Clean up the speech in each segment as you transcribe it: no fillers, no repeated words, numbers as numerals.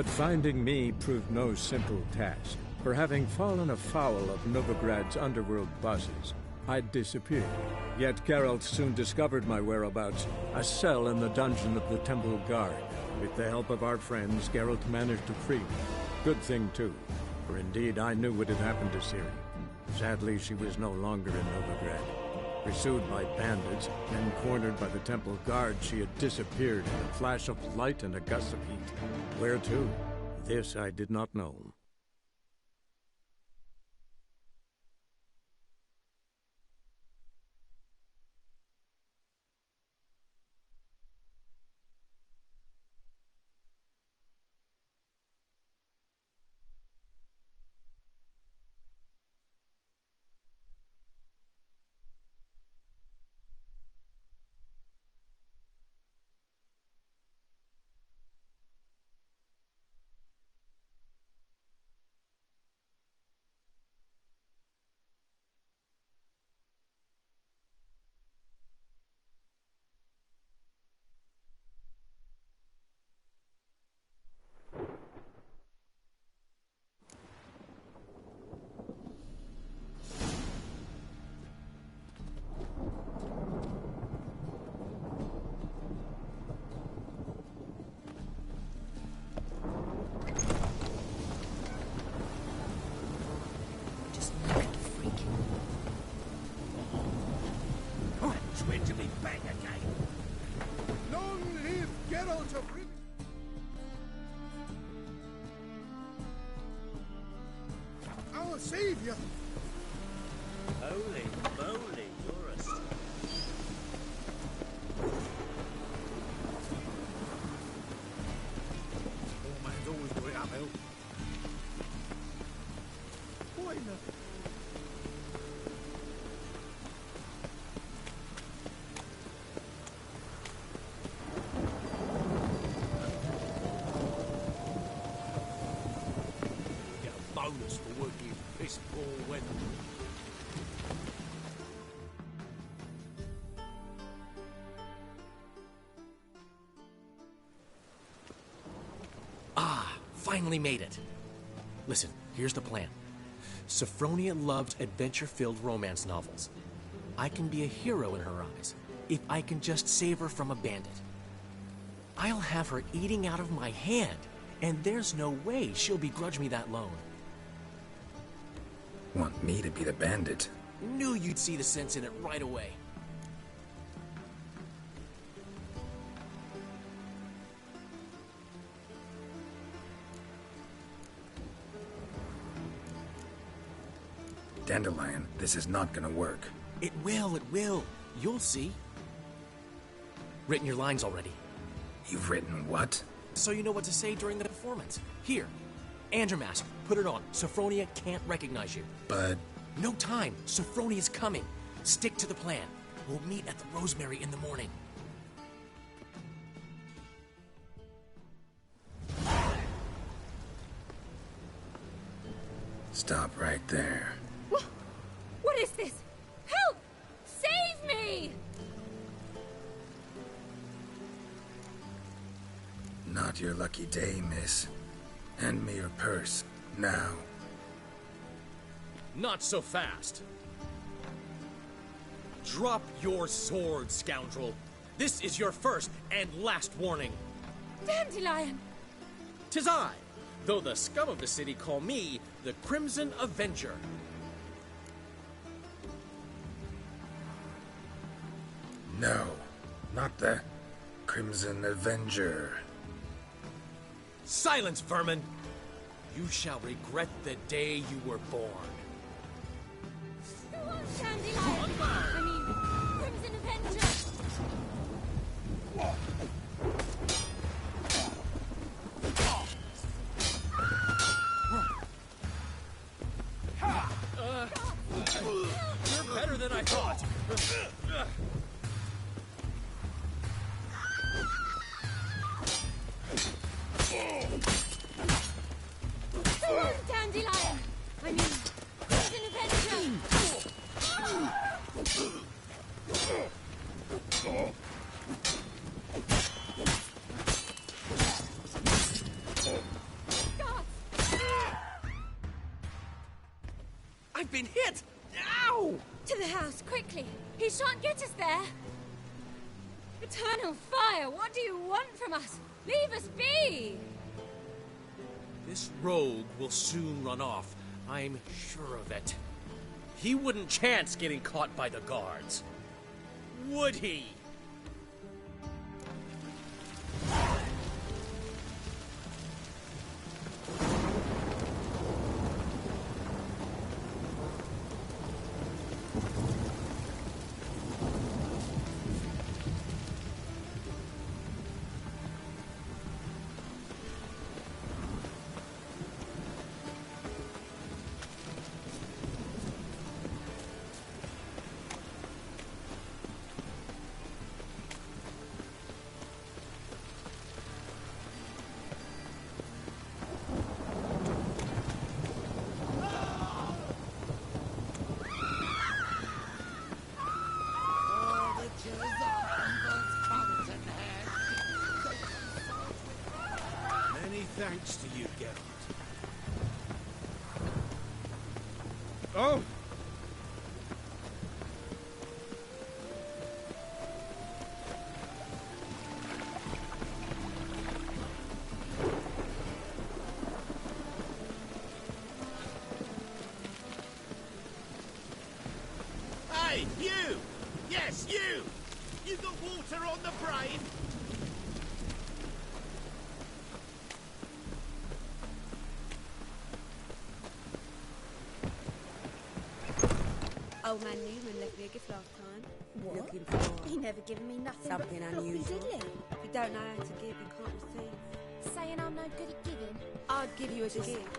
But finding me proved no simple task. For having fallen afoul of Novigrad's underworld bosses, I'd disappeared. Yet Geralt soon discovered my whereabouts, a cell in the dungeon of the Temple Guard. With the help of our friends, Geralt managed to free me. Good thing, too, for indeed I knew what had happened to Ciri. Sadly, she was no longer in Novigrad. Pursued by bandits, then cornered by the Temple Guard, she had disappeared in a flash of light and a gust of heat. Where to? This I did not know. Savior! Holy moly, you're a... Poor man's always got it uphill. Why not? Get a bonus for working in piss poor weather. Finally made it. Listen, here's the plan. Sophronia loves adventure-filled romance novels. I can be a hero in her eyes if I can just save her from a bandit. I'll have her eating out of my hand, and there's no way she'll begrudge me that loan. Want me to be the bandit? Knew you'd see the sense in it right away. Dandelion, this is not gonna work. It will. You'll see. Written your lines already. You've written what? So you know what to say during the performance. Here, and your mask. Put it on. Sophronia can't recognize you. But... No time. Sophronia's coming. Stick to the plan. We'll meet at the Rosemary in the morning. Stop right there. What is this? Help! Save me! Not your lucky day, miss. Hand me your purse, now. Not so fast. Drop your sword, scoundrel. This is your first and last warning. Dandelion! 'Tis I, though the scum of the city call me the Crimson Avenger. No, not the Crimson Avenger. Silence, vermin! You shall regret the day you were born. Go on, Dandelion! I mean, Crimson Avenger! You're better than I thought. Go on, Dandelion! I mean, Crimson Avenger! I've been hit! Ow! To the house, quickly! He shan't get us there! Eternal fire, what do you want from us? Leave us be! This rogue will soon run off. I'm sure of it. He wouldn't chance getting caught by the guards. Would he? Many thanks to you, Geralt. Oh! Hey, you! Yes, you! You got water on the brain? Old man Newman left me a gift last time. What? Looking for He never given me nothing something but floppy unusual. diddly. If you don't know how to give, you can't receive. Saying I'm no good at giving. I'd give you a gift.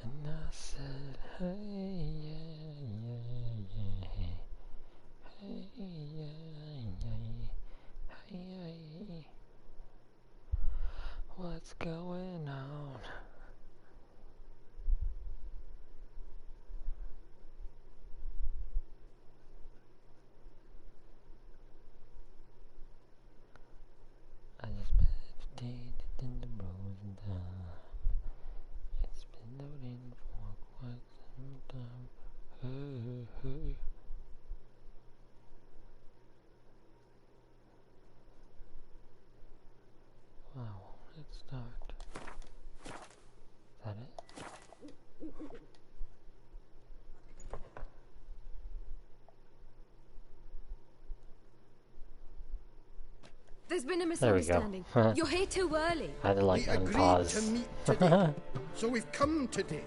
And I said, hey, hey, what's going on? I just meditated in the frozen time. It's been loading for quite some time. Hey, hey. Wow, let's start. Is that it? There's been a There we go. misunderstanding. You're here too early. I had to like We agreed unpause. to meet today, so we've come today.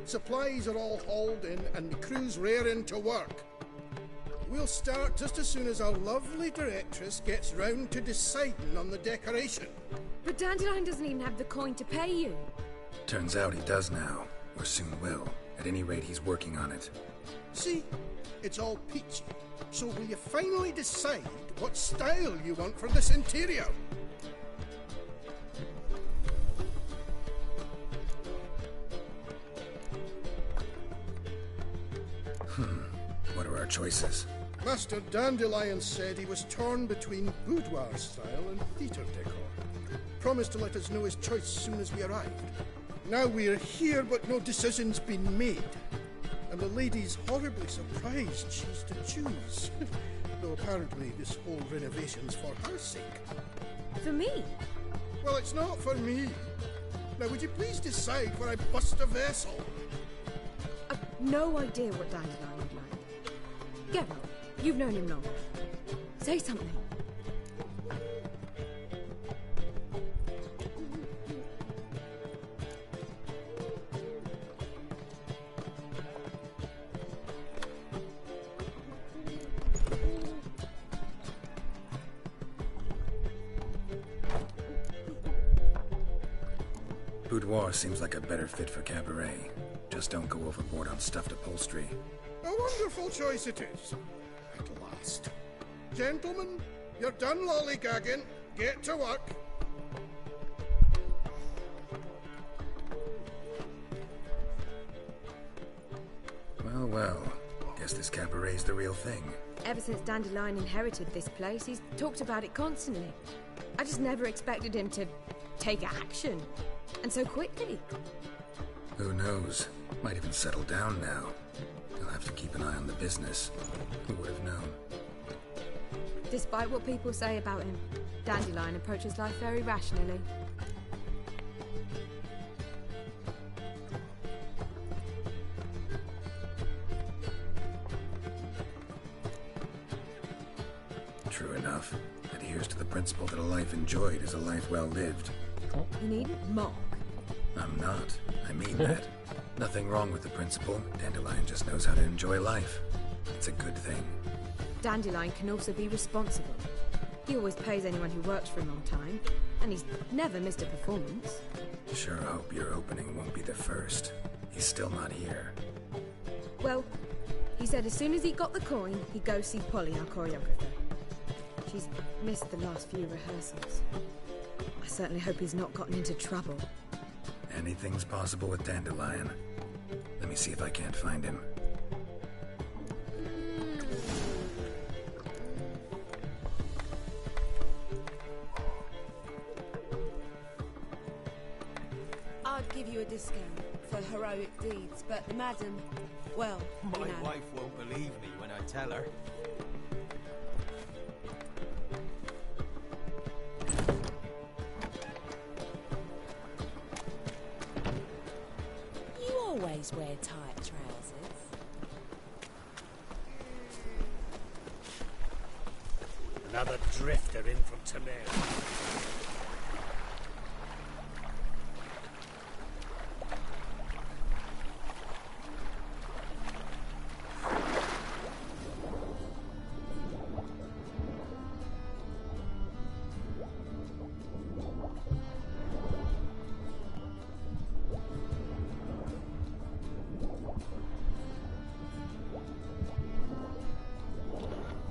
Supplies are all hauled in and the crew's raring to work. We'll start just as soon as our lovely directress gets round to deciding on the decoration. But Dandelion doesn't even have the coin to pay you. Turns out he does now, or soon will. At any rate, he's working on it. See, it's all peachy. So will you finally decide what style you want for this interior? What are our choices? Master Dandelion said he was torn between boudoir style and theatre decor. Promised to let us know his choice soon as we arrived. Now we're here, but no decision's been made. And the lady's horribly surprised she's to choose. Though apparently this whole renovation's for her sake. For me? Well, it's not for me. Now, would you please decide where I bust a vessel? I've no idea what Dandelion would like. Geralt, you've known him long. Say something. Boudoir seems like a better fit for cabaret. Just don't go overboard on stuffed upholstery. A wonderful choice it is. At last. Gentlemen, you're done lollygagging. Get to work. Well, well. Guess this cabaret's the real thing. Ever since Dandelion inherited this place, he's talked about it constantly. I just never expected him to take action. And so quickly. Who knows? Might even settle down now. He'll have to keep an eye on the business. Who would have known? Despite what people say about him, Dandelion approaches life very rationally. True enough. Adheres to the principle that a life enjoyed is a life well lived. You needn't mock. I'm not. I mean that. Nothing wrong with the principle. Dandelion just knows how to enjoy life. It's a good thing. Dandelion can also be responsible. He always pays anyone who works for him on time, and he's never missed a performance. Sure hope your opening won't be the first. He's still not here. Well, he said as soon as he got the coin, he'd go see Polly, our choreographer. She's missed the last few rehearsals. I certainly hope he's not gotten into trouble. Anything's possible with Dandelion. Let me see if I can't find him. I'd give you a discount for heroic deeds, but madam, well, My you know. wife won't believe me when I tell her. You always wear tight trousers. Another drifter in from Tamir.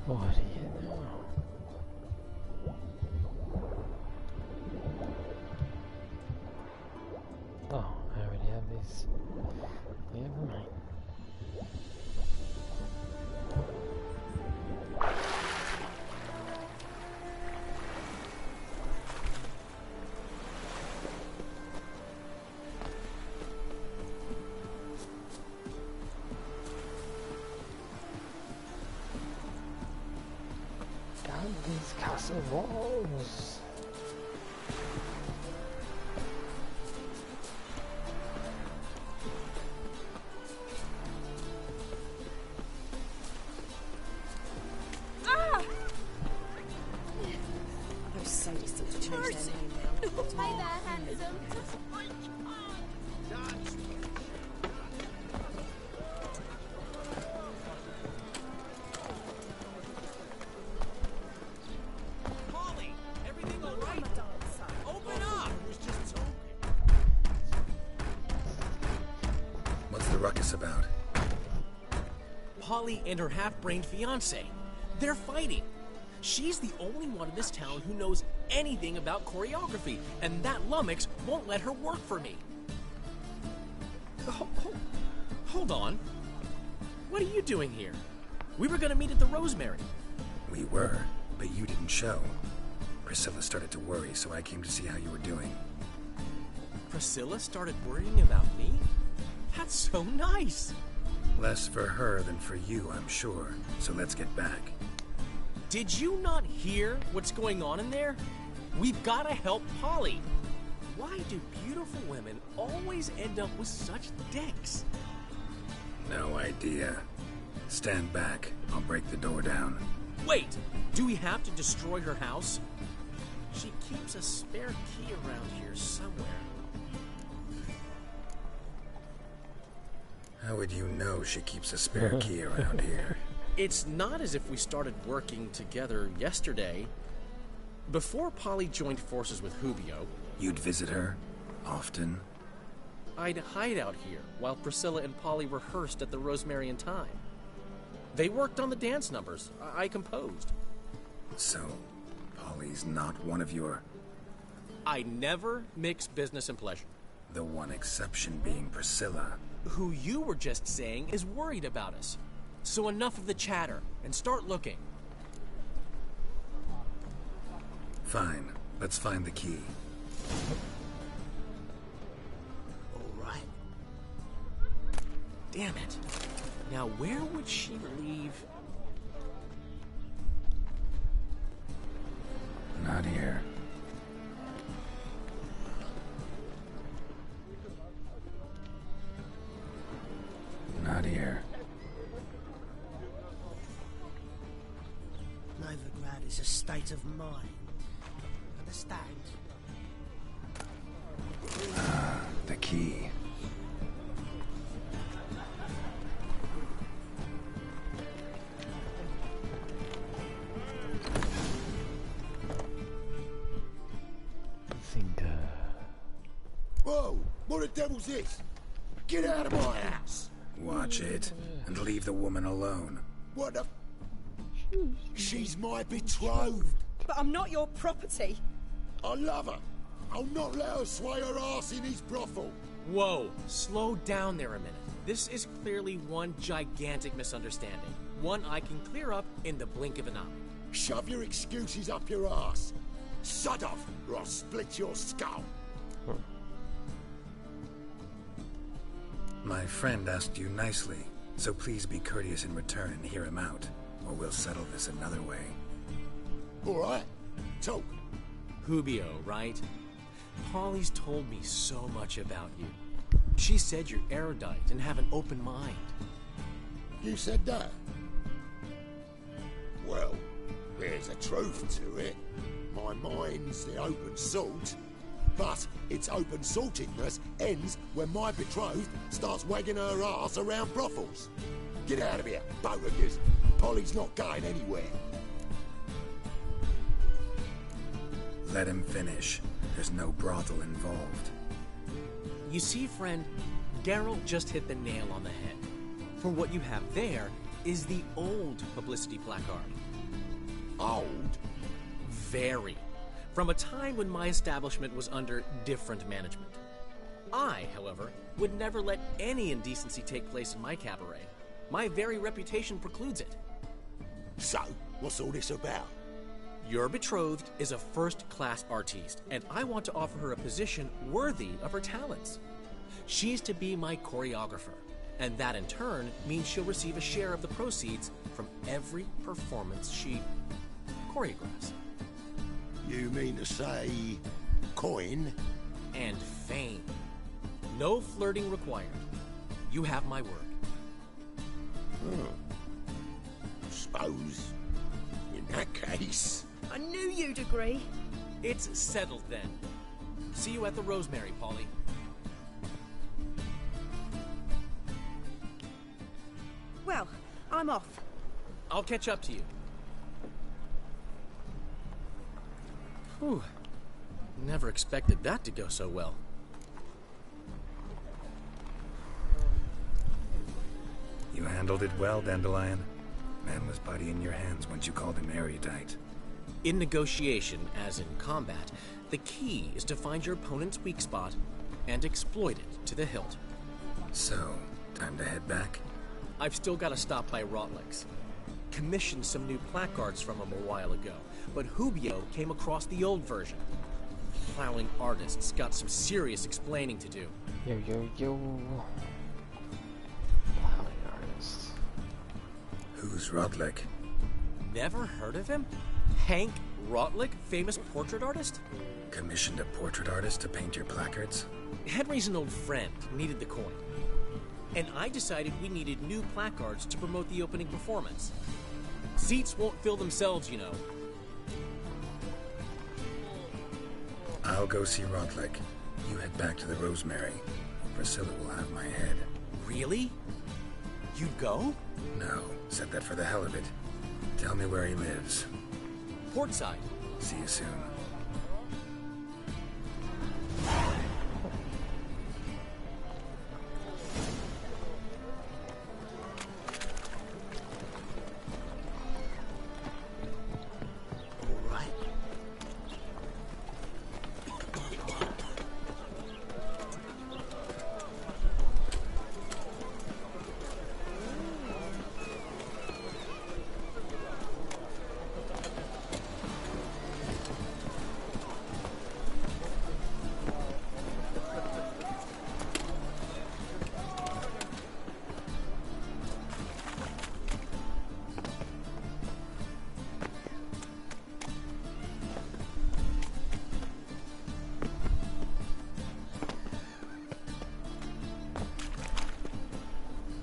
What do you know? Oh, I already have these. Never mind. Down these castle walls. Those sadists ought to change their name now. Hey there, handsome. Polly, everything all right? Open up! I was just talking. What's the ruckus about? Polly and her half-brained fiancé. They're fighting. She's the only one in this town who knows anything about choreography, and that lummox won't let her work for me. Hold on. What are you doing here? We were gonna meet at the Rosemary. We were, but you didn't show. Priscilla started to worry, so I came to see how you were doing. Priscilla started worrying about me? That's so nice! Less for her than for you, I'm sure. So let's get back. Did you not hear what's going on in there? We've gotta help Polly. Why do beautiful women always end up with such dicks? No idea. Stand back. I'll break the door down. Wait! Do we have to destroy her house? She keeps a spare key around here somewhere. How would you know she keeps a spare key around here? It's not as if we started working together yesterday. Before Polly joined forces with Hubio, You'd visit her? Often? I'd hide out here while Priscilla and Polly rehearsed at the Rosemary and Thyme. They worked on the dance numbers I composed. So, Polly's not one of your... I never mix business and pleasure. The one exception being Priscilla. Who you were just saying is worried about us. So enough of the chatter, and start looking. Fine. Let's find the key. All right. Damn it. Now where would she leave... Not here. Not here. Novigrad is a state of mind. Understand? The key. Whoa! What the devil's this? Get out of my house! Watch it, and leave the woman alone. What the... She's my betrothed! But I'm not your property. I love her! I'll not let her sway her ass in his brothel! Whoa, slow down there a minute. This is clearly one gigantic misunderstanding. One I can clear up in the blink of an eye. Shove your excuses up your ass! Sod off, or I'll split your skull! My friend asked you nicely, so please be courteous in return and hear him out, or we'll settle this another way. All right, talk. Hubio, right? Polly's told me so much about you. She said you're erudite and have an open mind. You said that? Well, there's a truth to it. My mind's the open salt. But its open saltedness ends when my betrothed starts wagging her ass around brothels. Get out of here, both of yous. Polly's not going anywhere. Let him finish. There's no brothel involved. You see, friend, Geralt just hit the nail on the head. For what you have there is the old publicity placard. Old? Very. From a time when my establishment was under different management. I, however, would never let any indecency take place in my cabaret. My very reputation precludes it. So, what's all this about? Your betrothed is a first-class artiste, and I want to offer her a position worthy of her talents. She's to be my choreographer, and that in turn means she'll receive a share of the proceeds from every performance she choreographs. You mean to say... coin? And fame. No flirting required. You have my word. Suppose... in that case... I knew you'd agree. It's settled then. See you at the Rosemary, Polly. Well, I'm off. I'll catch up to you. Whew. Never expected that to go so well. You handled it well, Dandelion. Man was body in your hands once you called him erudite. In negotiation, as in combat, the key is to find your opponent's weak spot and exploit it to the hilt. So, time to head back? I've still got to stop by Rotlick's. Commissioned some new placards from him a while ago, but Hubio came across the old version. plowing artist's got some serious explaining to do. Yo. Plowing artist. Who's Rodlick? Never heard of him? Hank Rotlick, famous portrait artist? Commissioned a portrait artist to paint your placards? Henry's an old friend, needed the coin. And I decided we needed new placards to promote the opening performance. Seats won't fill themselves, you know. I'll go see Rodlick. You head back to the Rosemary. Priscilla will have my head. Really? You'd go? No, said that for the hell of it. Tell me where he lives. Portside. See you soon.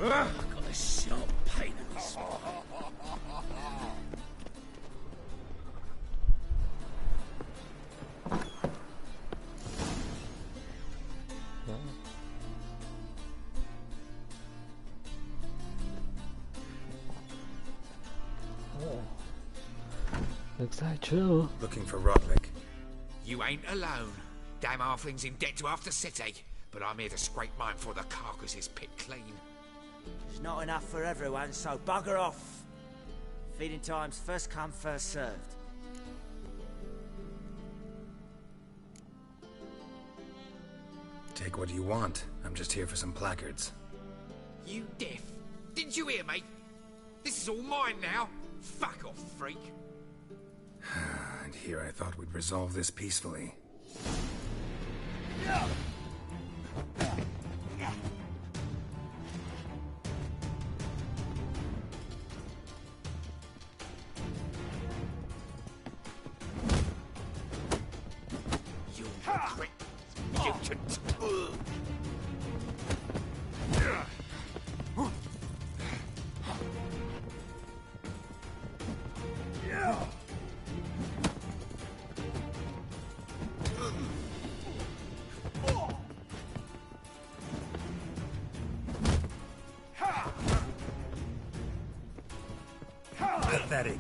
I've got a sharp pain in this spine. Looks like trouble. Looking for Rodlick. You ain't alone. Damn halfling's in debt to half the city, but I'm here to scrape mine before the carcass is picked clean. There's not enough for everyone, so bugger off. Feeding time's first come, first served. Take what you want. I'm just here for some placards. You deaf? Didn't you hear me? This is all mine now. Fuck off, freak. And here I thought we'd resolve this peacefully. You'll regret mutant. Pathetic.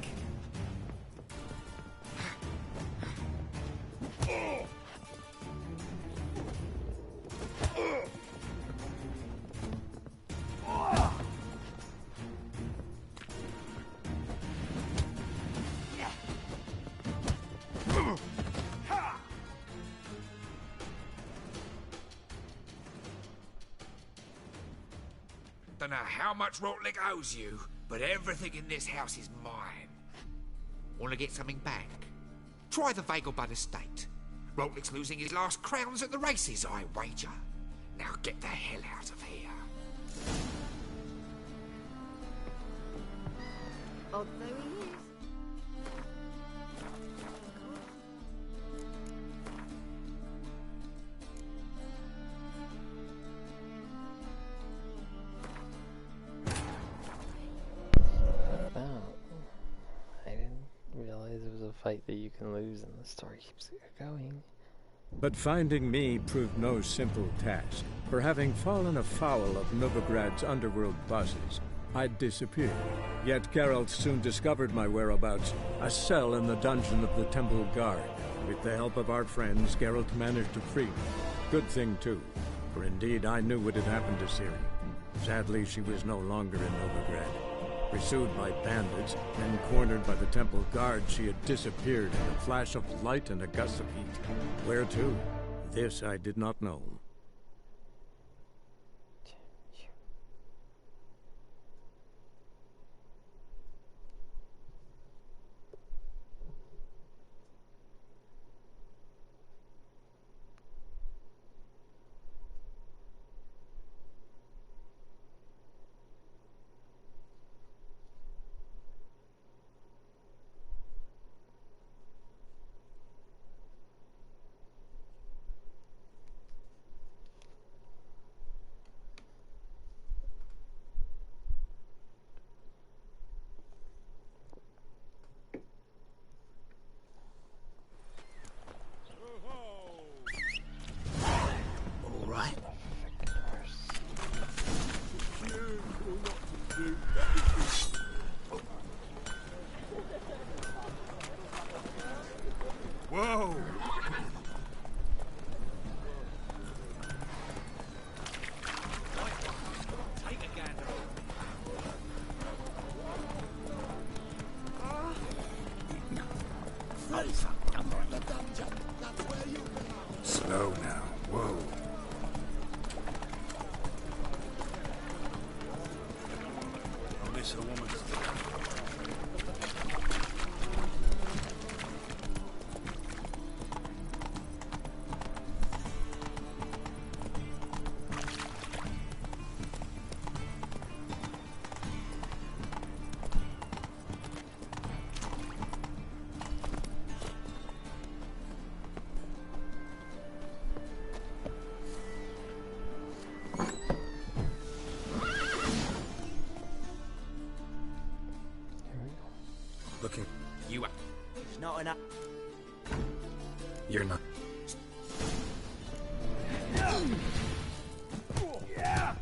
Don't know how much Rotlick owes you, but everything in this house is mine. Want to get something back? Try the Vagelbud estate. Rotlick's losing his last crowns at the races, I wager. Now get the hell out of here. Odd though he is. I didn't realize it was a fight that you can lose and the story keeps going. But finding me proved no simple task, for having fallen afoul of Novigrad's underworld bosses, I'd disappeared. Yet Geralt soon discovered my whereabouts, a cell in the dungeon of the Temple Guard. With the help of our friends, Geralt managed to free me. Good thing, too, for indeed I knew what had happened to Ciri. Sadly, she was no longer in Novigrad. Pursued by bandits, and cornered by the Temple Guard, she had disappeared in a flash of light and a gust of heat. Where to? This I did not know. a woman's. Looking. You up? It's not enough. You're not. Yeah.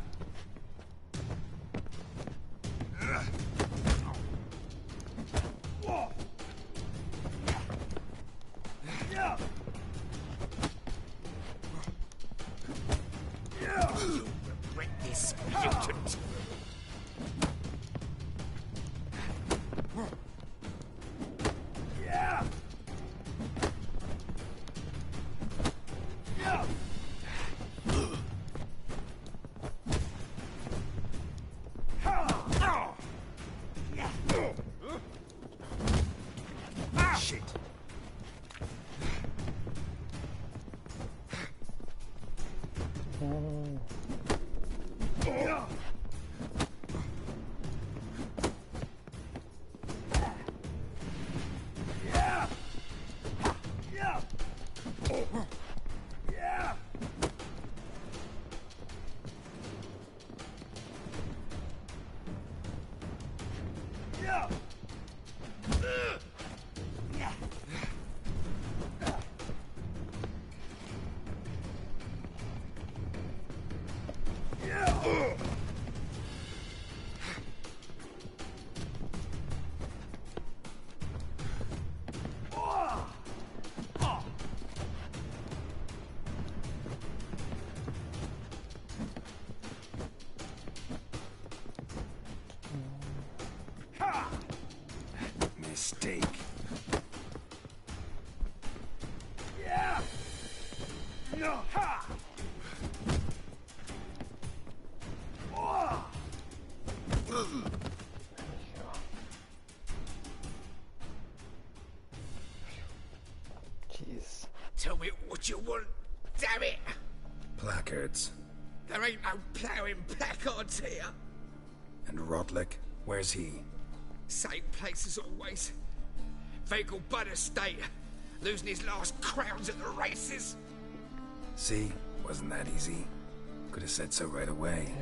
You regret this, mutant. Shit. Mistake. Yeah. No. Ha. Jeez. Tell me what you want, damn it! Placards. There ain't no ploughing placards here. And Rodlick, where's he? Same place as always. Vegal Bud Estate, losing his last crowns at the races. See? Wasn't that easy? Could have said so right away.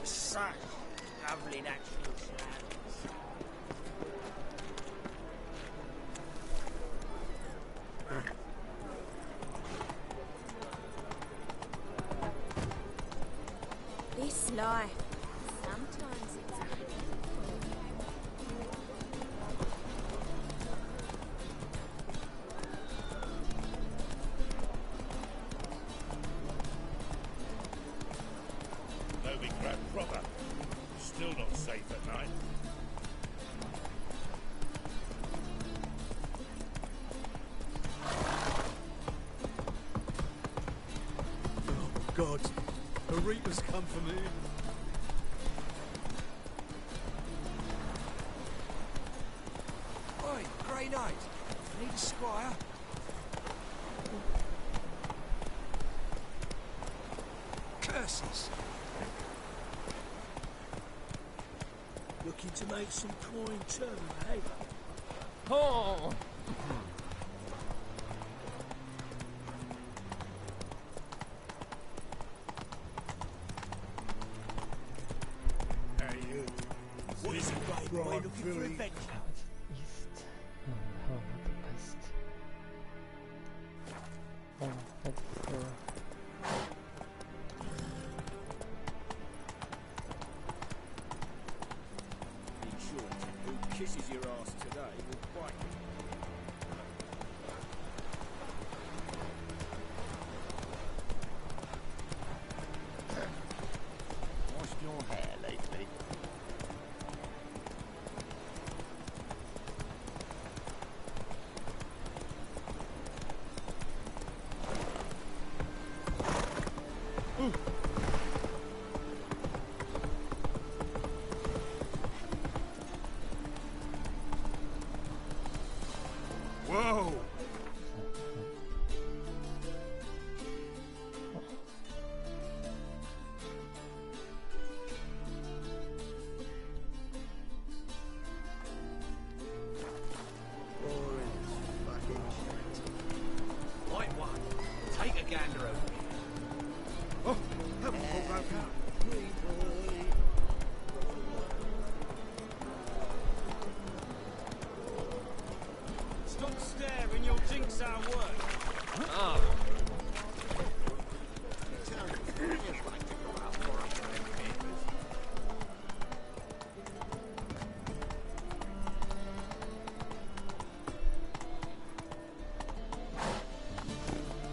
Such lovely natural surroundings. This life. Sometimes it's Novigrad proper. Still not safe at night. Oh, God. The Reapers come for me. Grey Knight. I need a squire. Curses. Looking to make some coin too, eh? Oh! Hey, you. What is it, babe? Are you looking for adventure? East. Oh, not the best. Oh, that's Be sure who kisses your ass today will bite you. Washed your hair lately? Whoa! Boring fucking shit. White one, take a gander over here. Oh, haven't pulled that out. Stop staring, you'll jinx our work. Oh.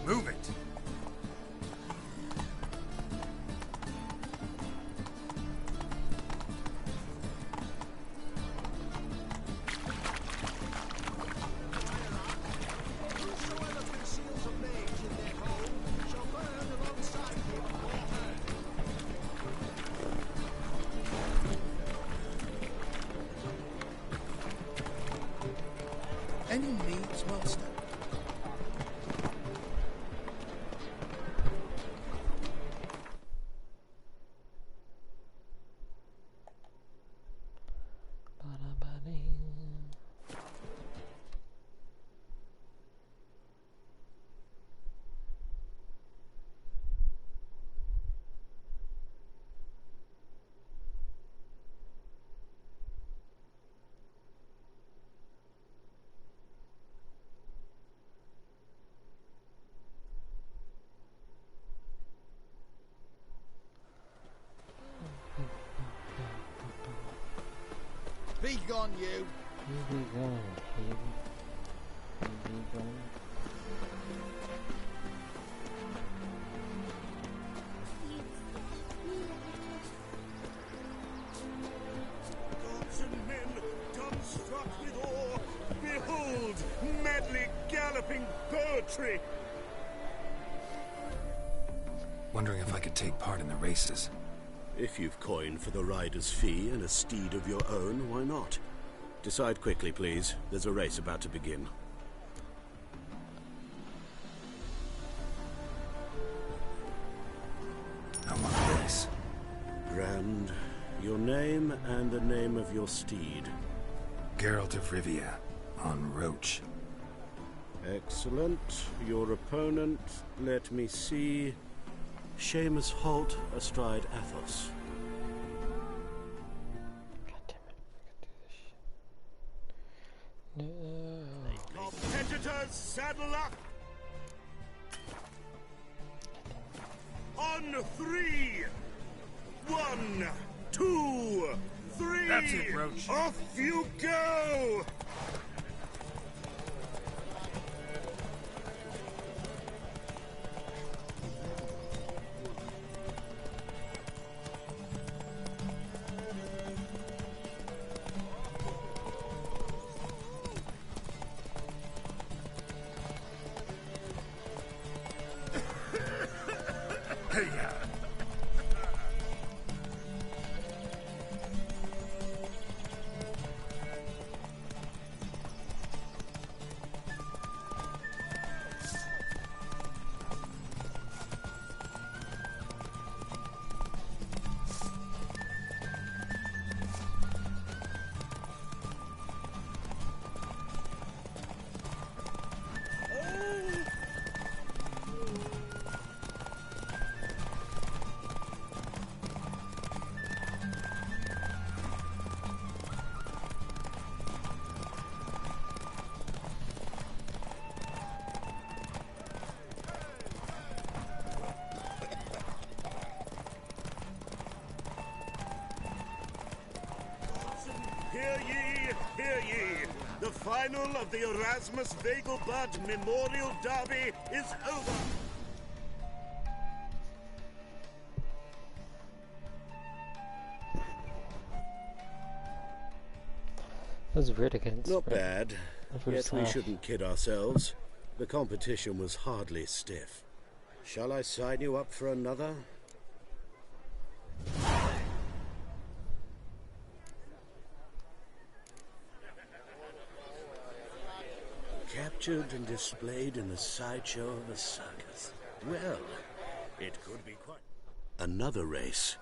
Move it. Whosoever conceals a mage in their home shall burn alongside him or her. Any needs, master? Be gone, you. Here we go. Here we go. Gods and men, dumbstruck with awe, behold, madly galloping poetry. Wondering if I could take part in the races. If you've coin for the rider's fee and a steed of your own, why not? Decide quickly, please. There's a race about to begin. I want a race. Grand. Your name and the name of your steed. Geralt of Rivia, on Roach. Excellent. Your opponent, let me see. Seamus Holt astride Athos. Competitors, saddle up! On 3! 1, 2, 3! That's it, Roach. Off you go! Hey-ya! Hear ye, hear ye. The final of the Erasmus Vegelbud Memorial Derby is over. That was weird against. Not bad. Yet we half. shouldn't kid ourselves. The competition was hardly stiff. Shall I sign you up for another? Captured and displayed in the sideshow of a circus. Well, it could be quite... Another race.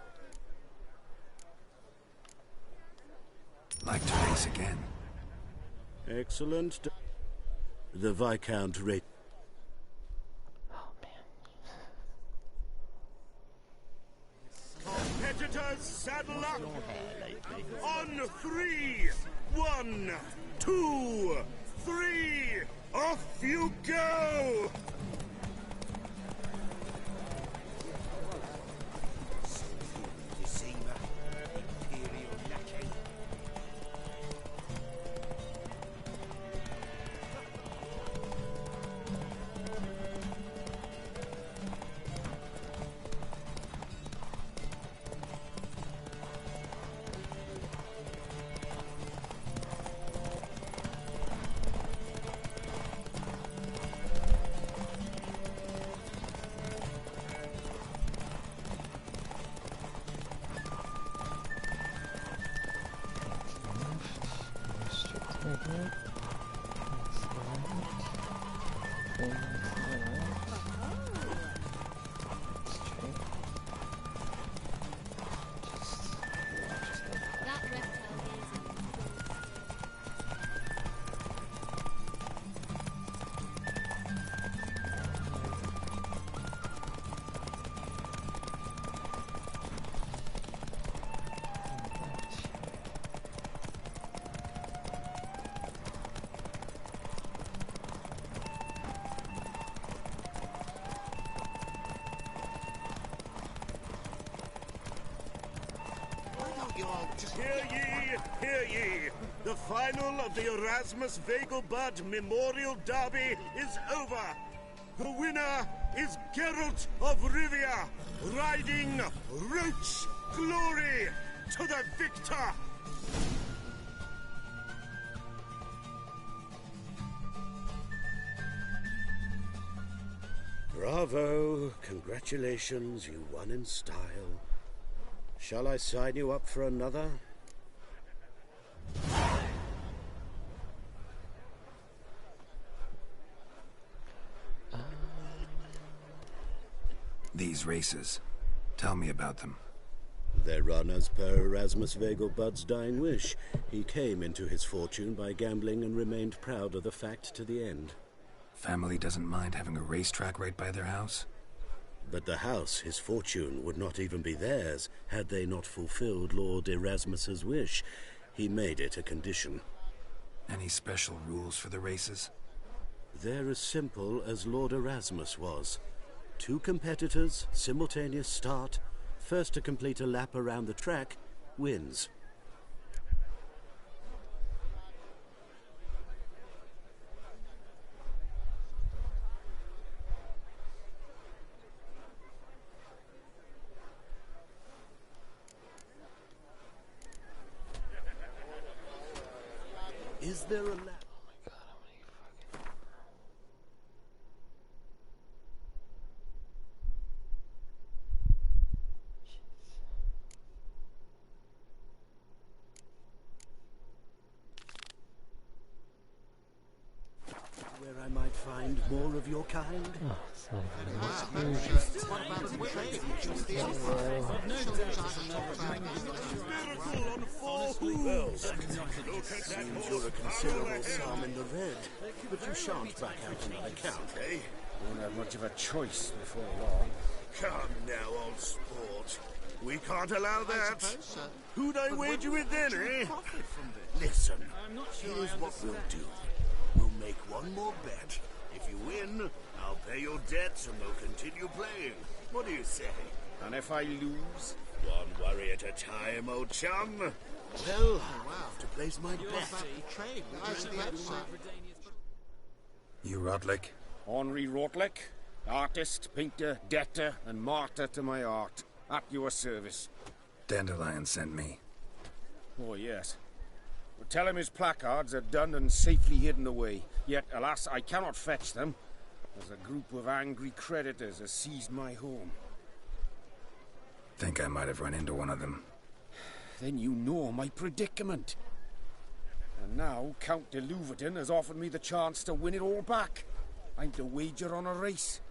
Like to race again. Excellent. The Viscount race. Competitors, saddle up! On 3! 1, 2, 3! Off you go! Hear ye, hear ye. The final of the Erasmus Vegelbud Memorial Derby is over. The winner is Geralt of Rivia, riding Roach Glory to the victor. Bravo! Congratulations, you won in style. Shall I sign you up for another? These races. Tell me about them. They're run as per Erasmus Vegelbud's dying wish. He came into his fortune by gambling and remained proud of the fact to the end. Family doesn't mind having a racetrack right by their house? But the house, his fortune, would not even be theirs had they not fulfilled Lord Erasmus's wish. He made it a condition. Any special rules for the races? They're as simple as Lord Erasmus was. 2 competitors, simultaneous start. First to complete a lap around the track wins. Is there a lap? Where I might find more of your kind? Seems you're a considerable sum in the red, but you shan't back out on account, eh? Won't have much of a choice before long. Come now, old sport. We can't allow that. Who'd I wager with then, eh? Listen, here's what we'll do. We'll make one more bet. If you win, I'll pay your debts and we'll continue playing. What do you say? And if I lose? One worry at a time, old chum. Well, I have to place my bet. You Rotlick? Henri Rotlick, artist, painter, debtor, and martyr to my art. At your service. Dandelion sent me. Oh, yes. Well, tell him his placards are done and safely hidden away. Yet, alas, I cannot fetch them, as a group of angry creditors has seized my home. Think I might have run into one of them. Then you know my predicament. And now Count de Louverton has offered me the chance to win it all back. I'm to wager on a race.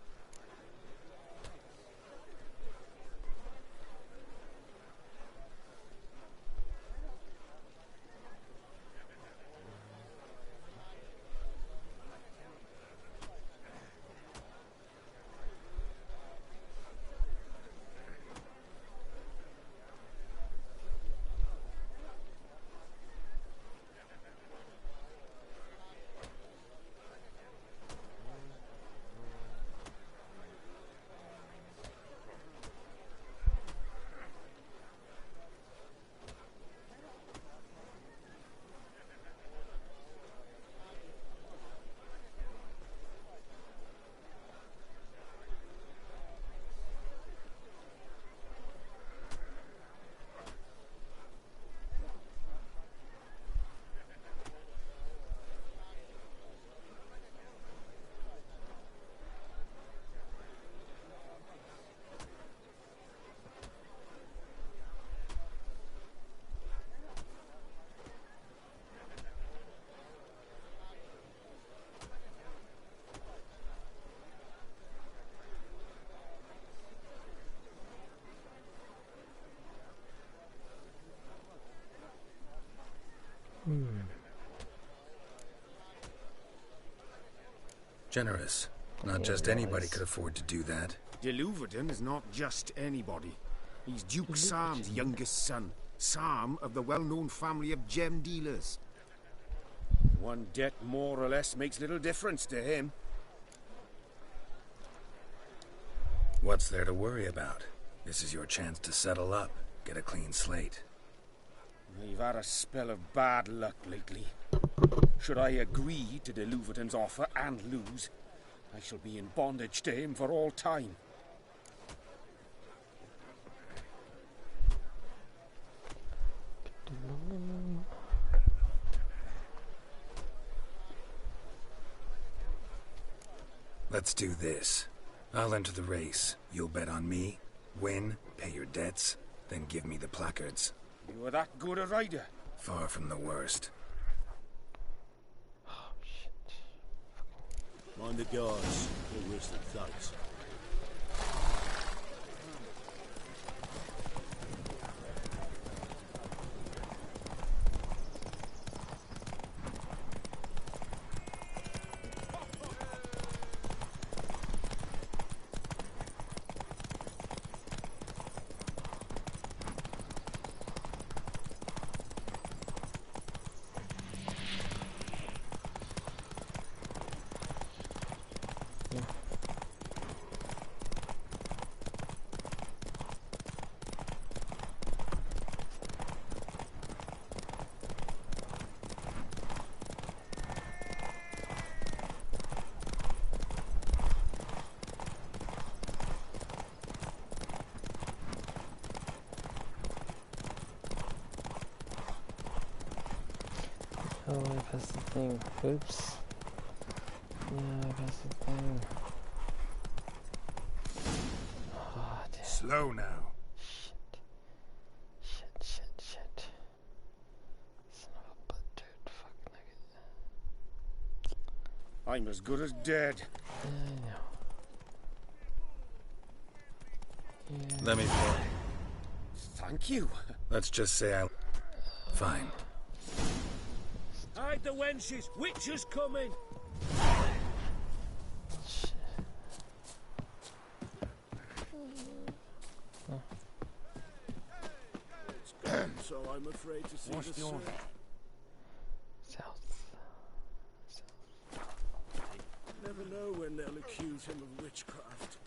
Generous. Not just anybody could afford to do that. De Louverton is not just anybody. He's Duke Sam's youngest son. Sam of the well-known family of gem dealers. One debt more or less makes little difference to him. What's there to worry about? This is your chance to settle up, get a clean slate. I've had a spell of bad luck lately. Should I agree to de Louverton's offer and lose, I shall be in bondage to him for all time. Let's do this. I'll enter the race. You'll bet on me, win, pay your debts, then give me the placards. You are that good a rider? Far from the worst. Mind the guards. They're worse than thugs. Oh, I pressed the thing. Oops. Yeah, I pressed the thing. Oh, damn. Slow now. Shit. Son of a butt, dude. Fuck nugget. I'm as good as dead. Yeah, I know. Yeah. Let me play. Thank you. Let's just say I... Fine. Hide the wenches! Witches coming! So I'm afraid to see What's the your South. Never know when they'll accuse him of witchcraft.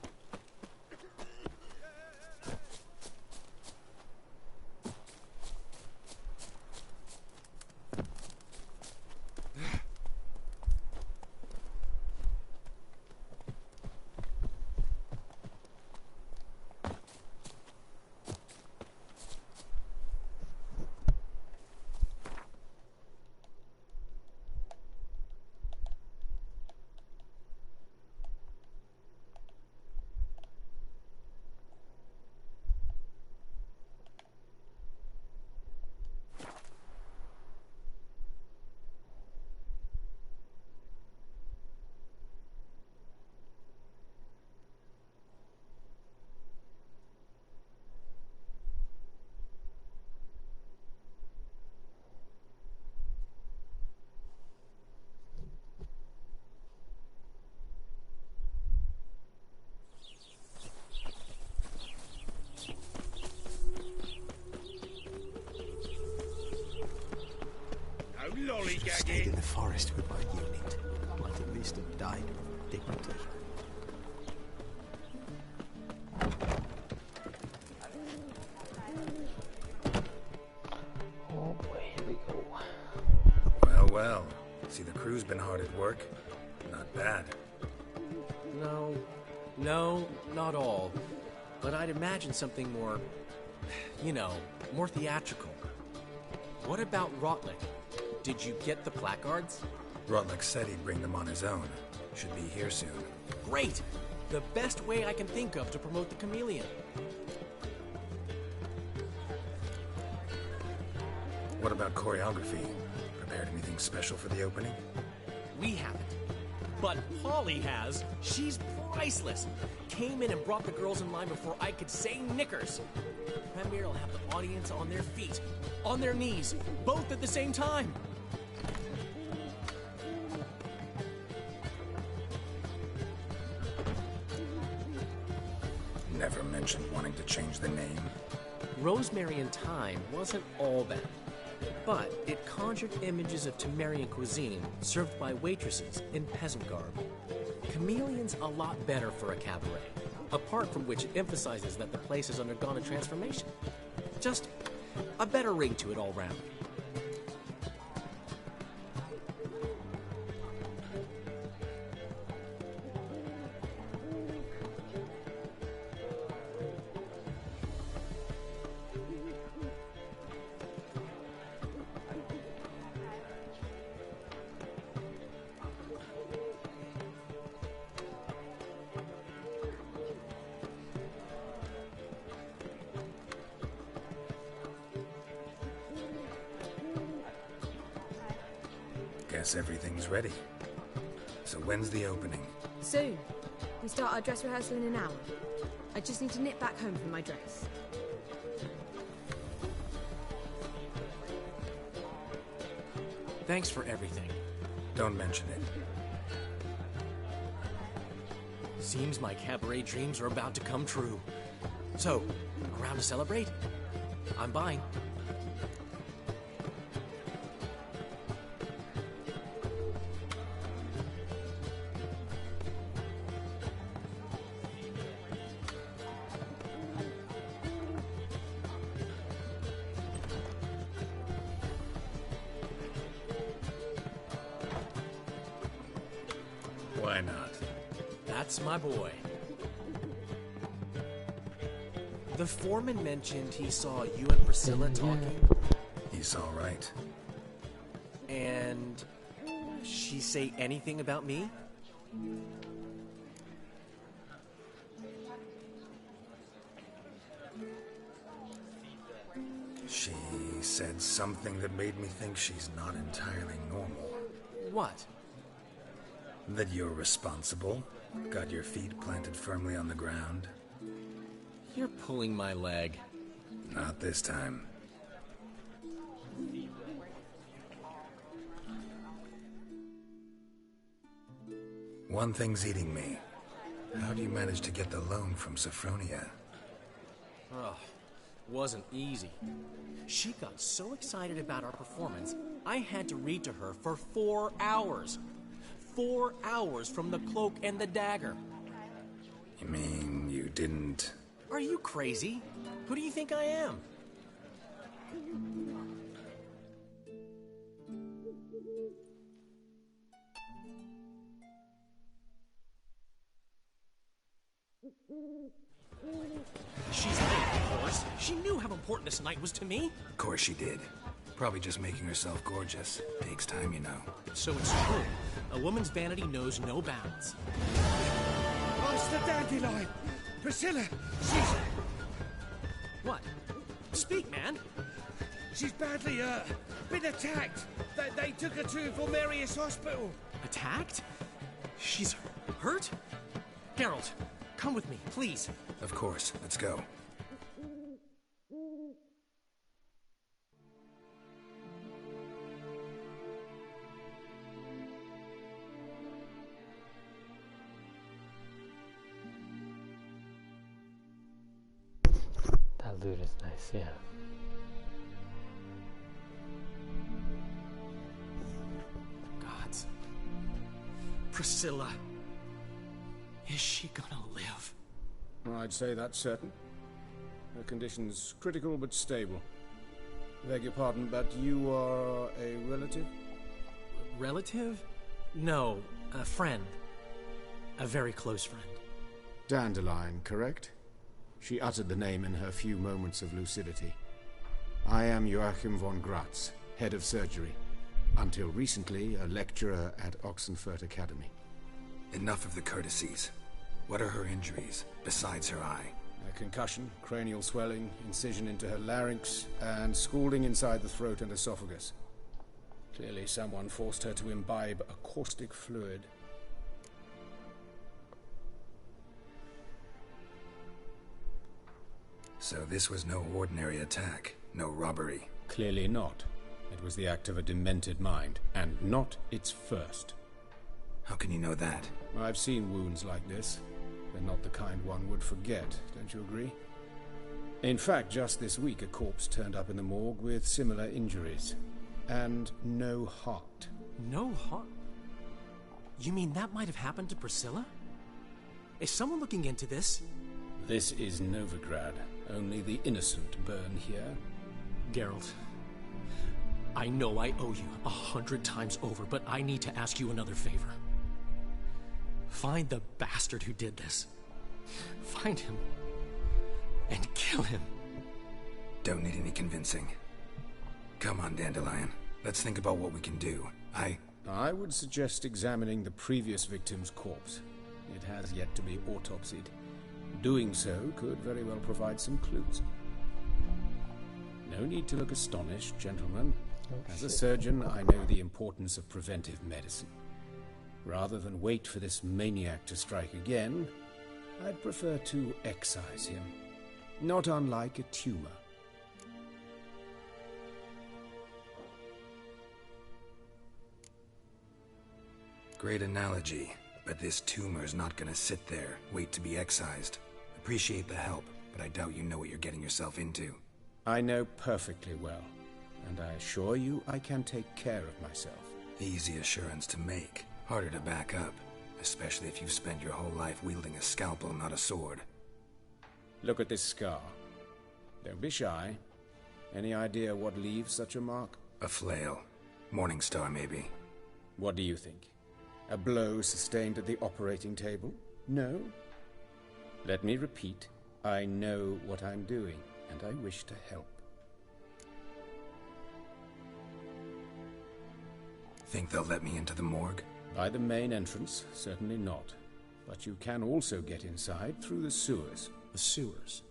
have stayed in the forest with my unit, I might at least have died with dignity. Oh boy, here we go. Well, well. See, the crew's been hard at work. Not bad. No, not all. But I'd imagine something more, you know, more theatrical. What about Rotlick? Did you get the placards? Rotlick said he'd bring them on his own. Should be here soon. Great! The best way I can think of to promote the chameleon. What about choreography? Prepared anything special for the opening? We haven't. But Polly has. She's priceless. Came in and brought the girls in line before I could say knickers. Premier will have the audience on their feet, on their knees, both at the same time. Never mentioned wanting to change the name. Rosemary in Thyme wasn't all bad, but it conjured images of Temerian cuisine served by waitresses in peasant garb. Chameleon's a lot better for a cabaret, apart from which it emphasizes that the place has undergone a transformation. Just a better ring to it all round. Guess everything's ready. So when's the opening? Soon. We start our dress rehearsal in an hour. I just need to nip back home for my dress. Thanks for everything. Don't mention it. Seems my cabaret dreams are about to come true. So, around to celebrate? I'm buying. Why not? That's my boy. The foreman mentioned he saw you and Priscilla talking. He's all right. And she say anything about me? She said something that made me think she's not entirely normal. What? That you're responsible, got your feet planted firmly on the ground. You're pulling my leg. Not this time. One thing's eating me. How do you manage to get the loan from Sophronia? Ugh, wasn't easy. She got so excited about our performance, I had to read to her for 4 hours. 4 hours from the cloak and the dagger. You mean you didn't... Are you crazy? Who do you think I am? She's late, of course. She knew how important this night was to me. Of course she did. Probably just making herself gorgeous. Takes time, you know. So it's true. A woman's vanity knows no bounds. Master Dandelion! Priscilla, she's... What? Speak, man. She's badly, been attacked. They took her to Vulmerius Hospital. Attacked? She's hurt? Geralt, come with me, please. Of course. Let's go. That loot is nice, yeah. Priscilla. Is she gonna live? I'd say that's certain. Her condition's critical but stable. Beg your pardon, but you are a relative? Relative? No, a friend. A very close friend. Dandelion, correct? She uttered the name in her few moments of lucidity. I am Joachim von Gratz, head of surgery. Until recently, a lecturer at Oxenfurt Academy. Enough of the courtesies. What are her injuries, besides her eye? A concussion, cranial swelling, incision into her larynx, and scalding inside the throat and esophagus. Clearly someone forced her to imbibe a caustic fluid. So this was no ordinary attack, no robbery. Clearly not. It was the act of a demented mind, and not its first. How can you know that? I've seen wounds like this. They're not the kind one would forget, don't you agree? In fact, just this week a corpse turned up in the morgue with similar injuries. And no heart. No heart? You mean that might have happened to Priscilla? Is someone looking into this? This is Novigrad. Only the innocent burn here. Geralt, I know I owe you 100 times over, but I need to ask you another favor. Find the bastard who did this. Find him. And kill him. Don't need any convincing. Come on, Dandelion. Let's think about what we can do. I would suggest examining the previous victim's corpse. It has yet to be autopsied. Doing so could very well provide some clues. No need to look astonished, gentlemen. As a surgeon, I know the importance of preventive medicine. Rather than wait for this maniac to strike again, I'd prefer to excise him. Not unlike a tumor. Great analogy, but this tumor's not gonna sit there, wait to be excised. Appreciate the help, but I doubt you know what you're getting yourself into. I know perfectly well, and I assure you I can take care of myself. Easy assurance to make, harder to back up, especially if you've spent your whole life wielding a scalpel, not a sword. Look at this scar. Don't be shy. Any idea what leaves such a mark? A flail. Morningstar, maybe. What do you think? A blow sustained at the operating table? No? Let me repeat. I know what I'm doing, and I wish to help. Think they'll let me into the morgue? By the main entrance, certainly not. But you can also get inside through the sewers. The sewers?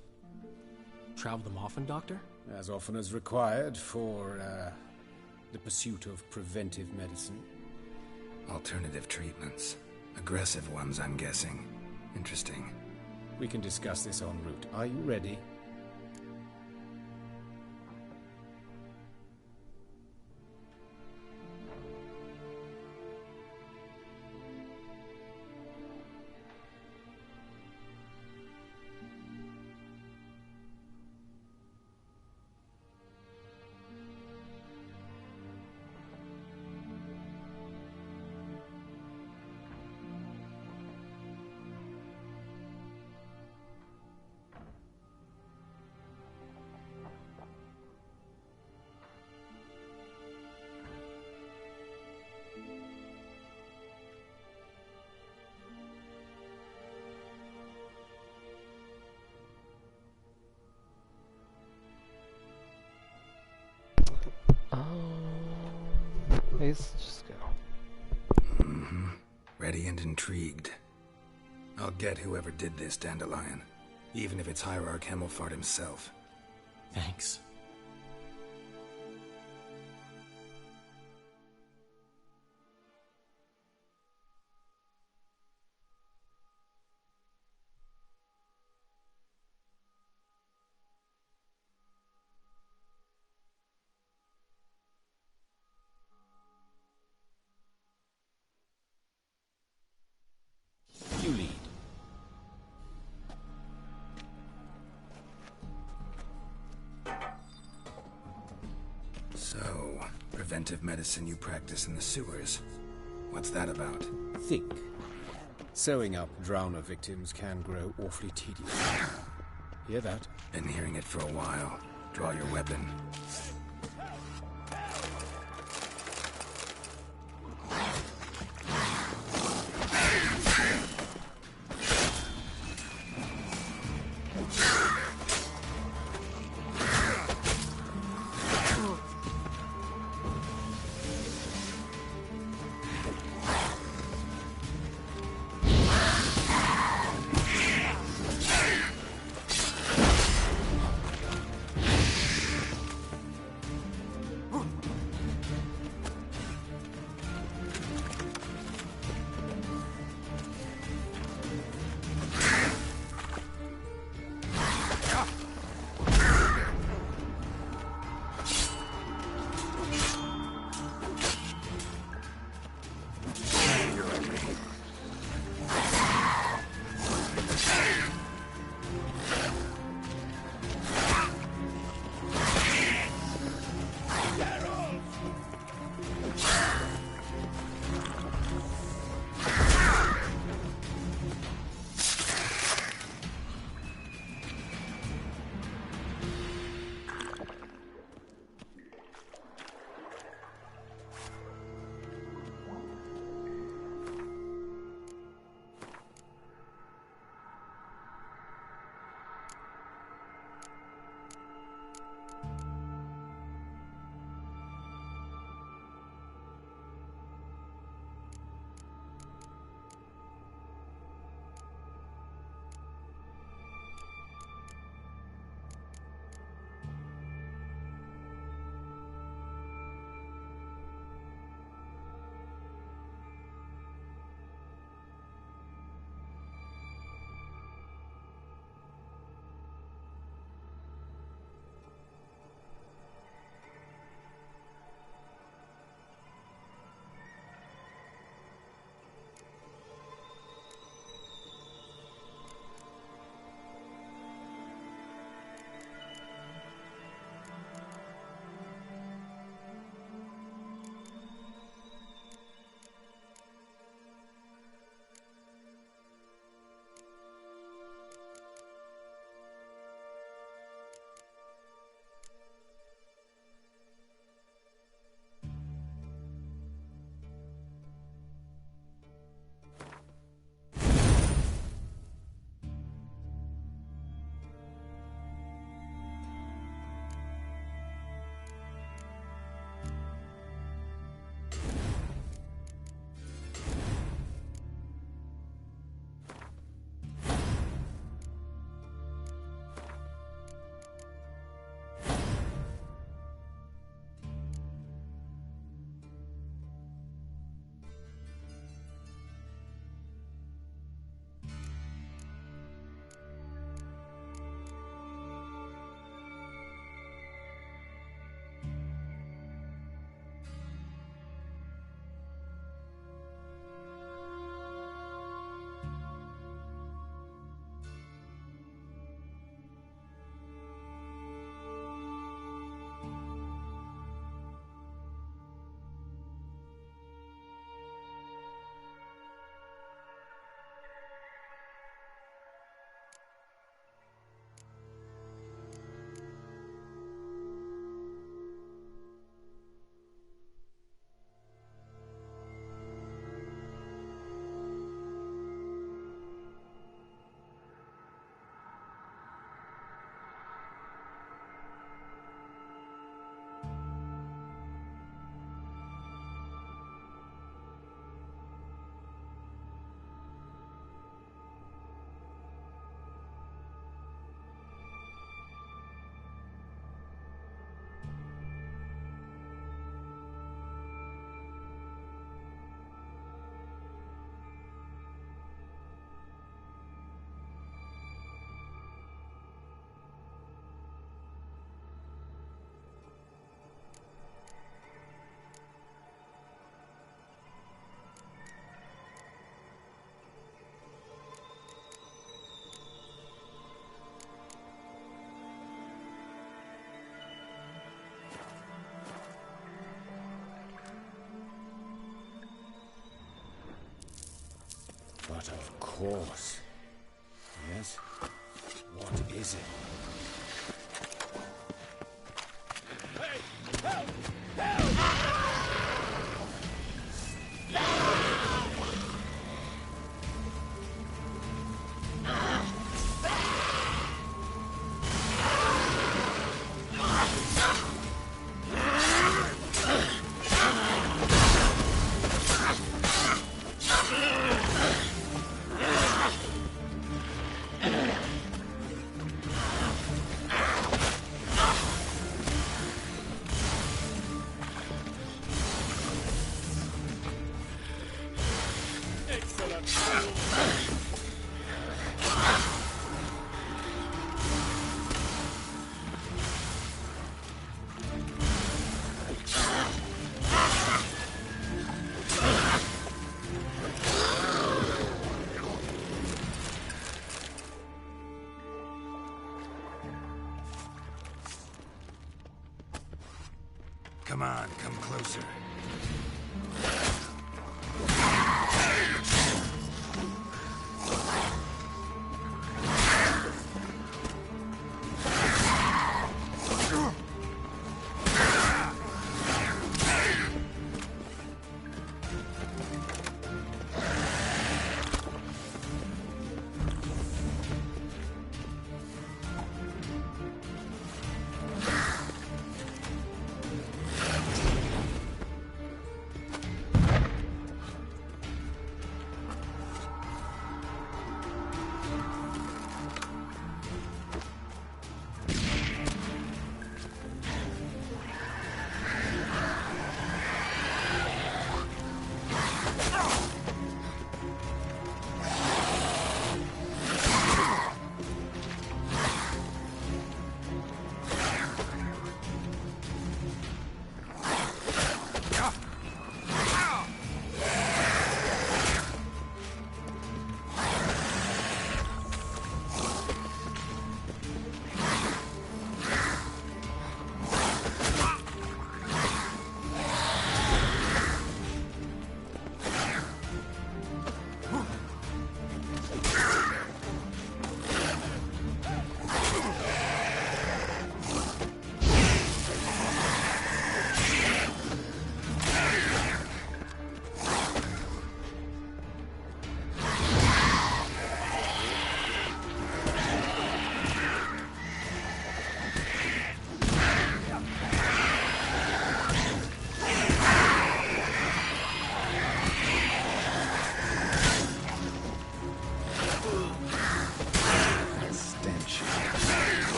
Travel them often, Doctor? As often as required for, the pursuit of preventive medicine. Alternative treatments. Aggressive ones, I'm guessing. Interesting. We can discuss this en route. Are you ready? Let's just go. Mm-hmm. Ready and intrigued. I'll get whoever did this, Dandelion. Even if it's Hierarch Hemmelfart himself. Thanks. You lead. So, preventive medicine you practice in the sewers. What's that about? Think. Sewing up drowner victims can grow awfully tedious. Hear that? Been hearing it for a while. Draw your weapon. But of course. Yes? What is it? Hey! Help! Help! Come on, come closer.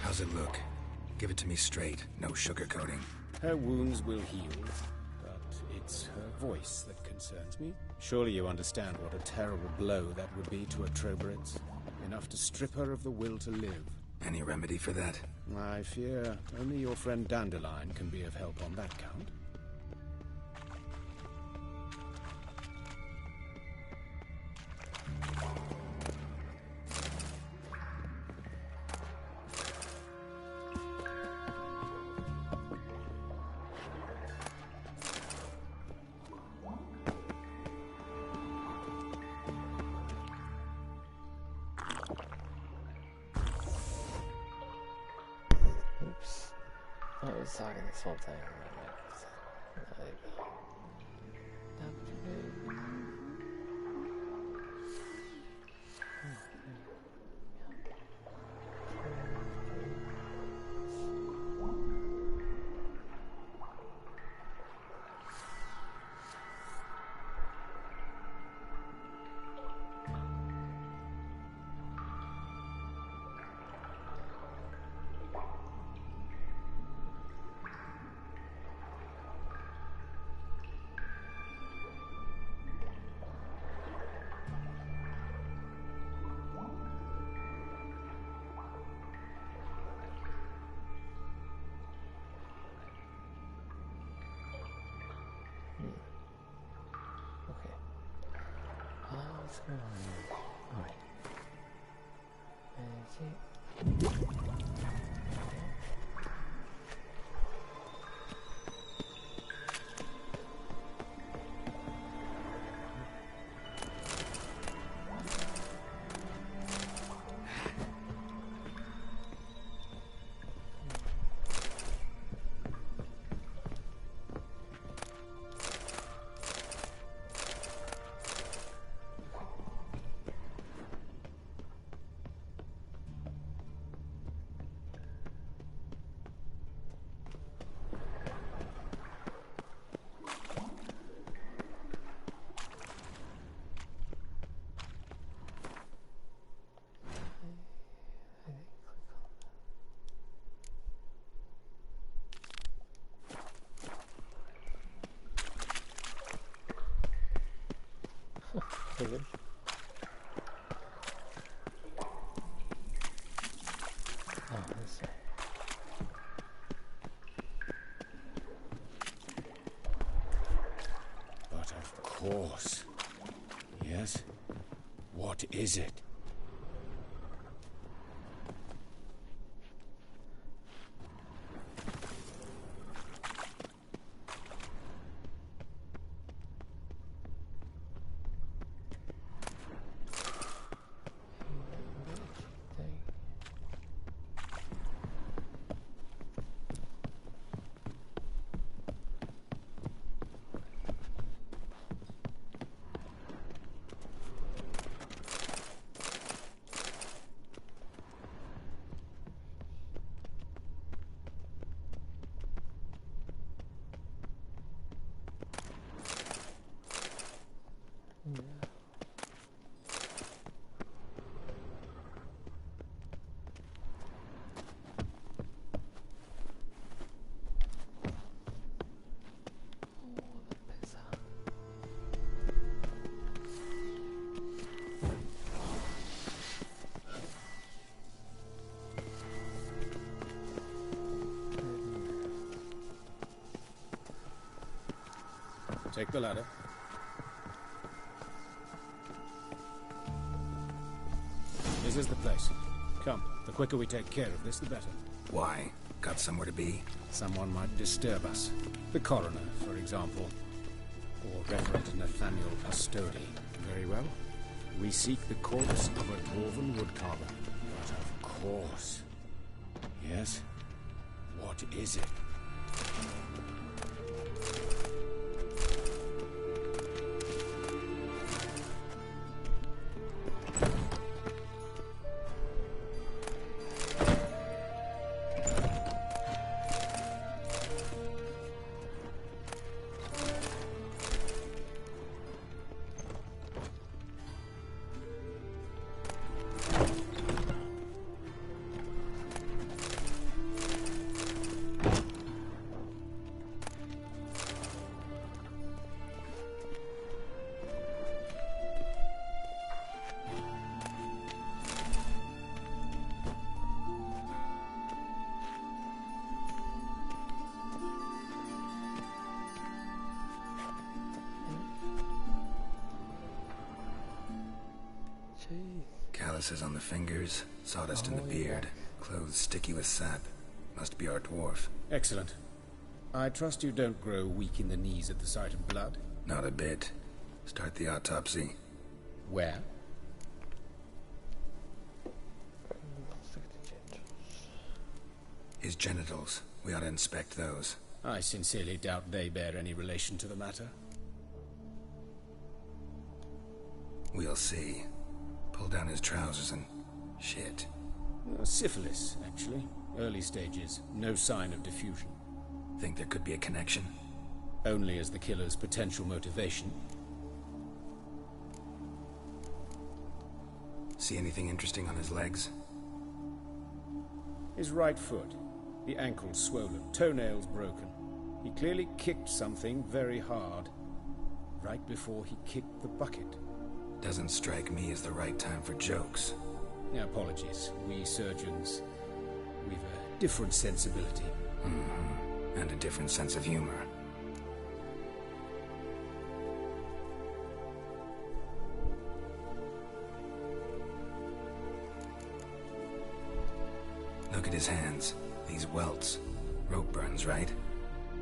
How's it look? Give it to me straight, no sugarcoating. Her wounds will heal, but it's her voice that concerns me. Surely you understand what a terrible blow that would be to a Trobritz. Enough to strip her of the will to live. Any remedy for that? I fear only your friend Dandelion can be of help on that count. Oops. I was talking this whole time. What's going on here? Alright. Okay. Good. Oh, this way. But of course. Yes? What is it? Take the ladder. This is the place. Come, the quicker we take care of this, the better. Why? Got somewhere to be? Someone might disturb us. The coroner, for example. Or Reverend Nathaniel Pastodi. Very well. We seek the corpse of a dwarven woodcarver. But of course. Yes? What is it? Calluses on the fingers, sawdust in the beard, clothes sticky with sap. Must be our dwarf. Excellent. I trust you don't grow weak in the knees at the sight of blood? Not a bit. Start the autopsy. Where? His genitals. We ought to inspect those. I sincerely doubt they bear any relation to the matter. We'll see. Pull down his trousers and... shit. Syphilis, actually. Early stages. No sign of diffusion. Think there could be a connection? Only as the killer's potential motivation. See anything interesting on his legs? His right foot. The ankle swollen. Toenails broken. He clearly kicked something very hard. Right before he kicked the bucket. Doesn't strike me as the right time for jokes. Apologies. We surgeons, we've a different sensibility. Mm-hmm. And a different sense of humor. Look at his hands. These welts. Rope burns, right?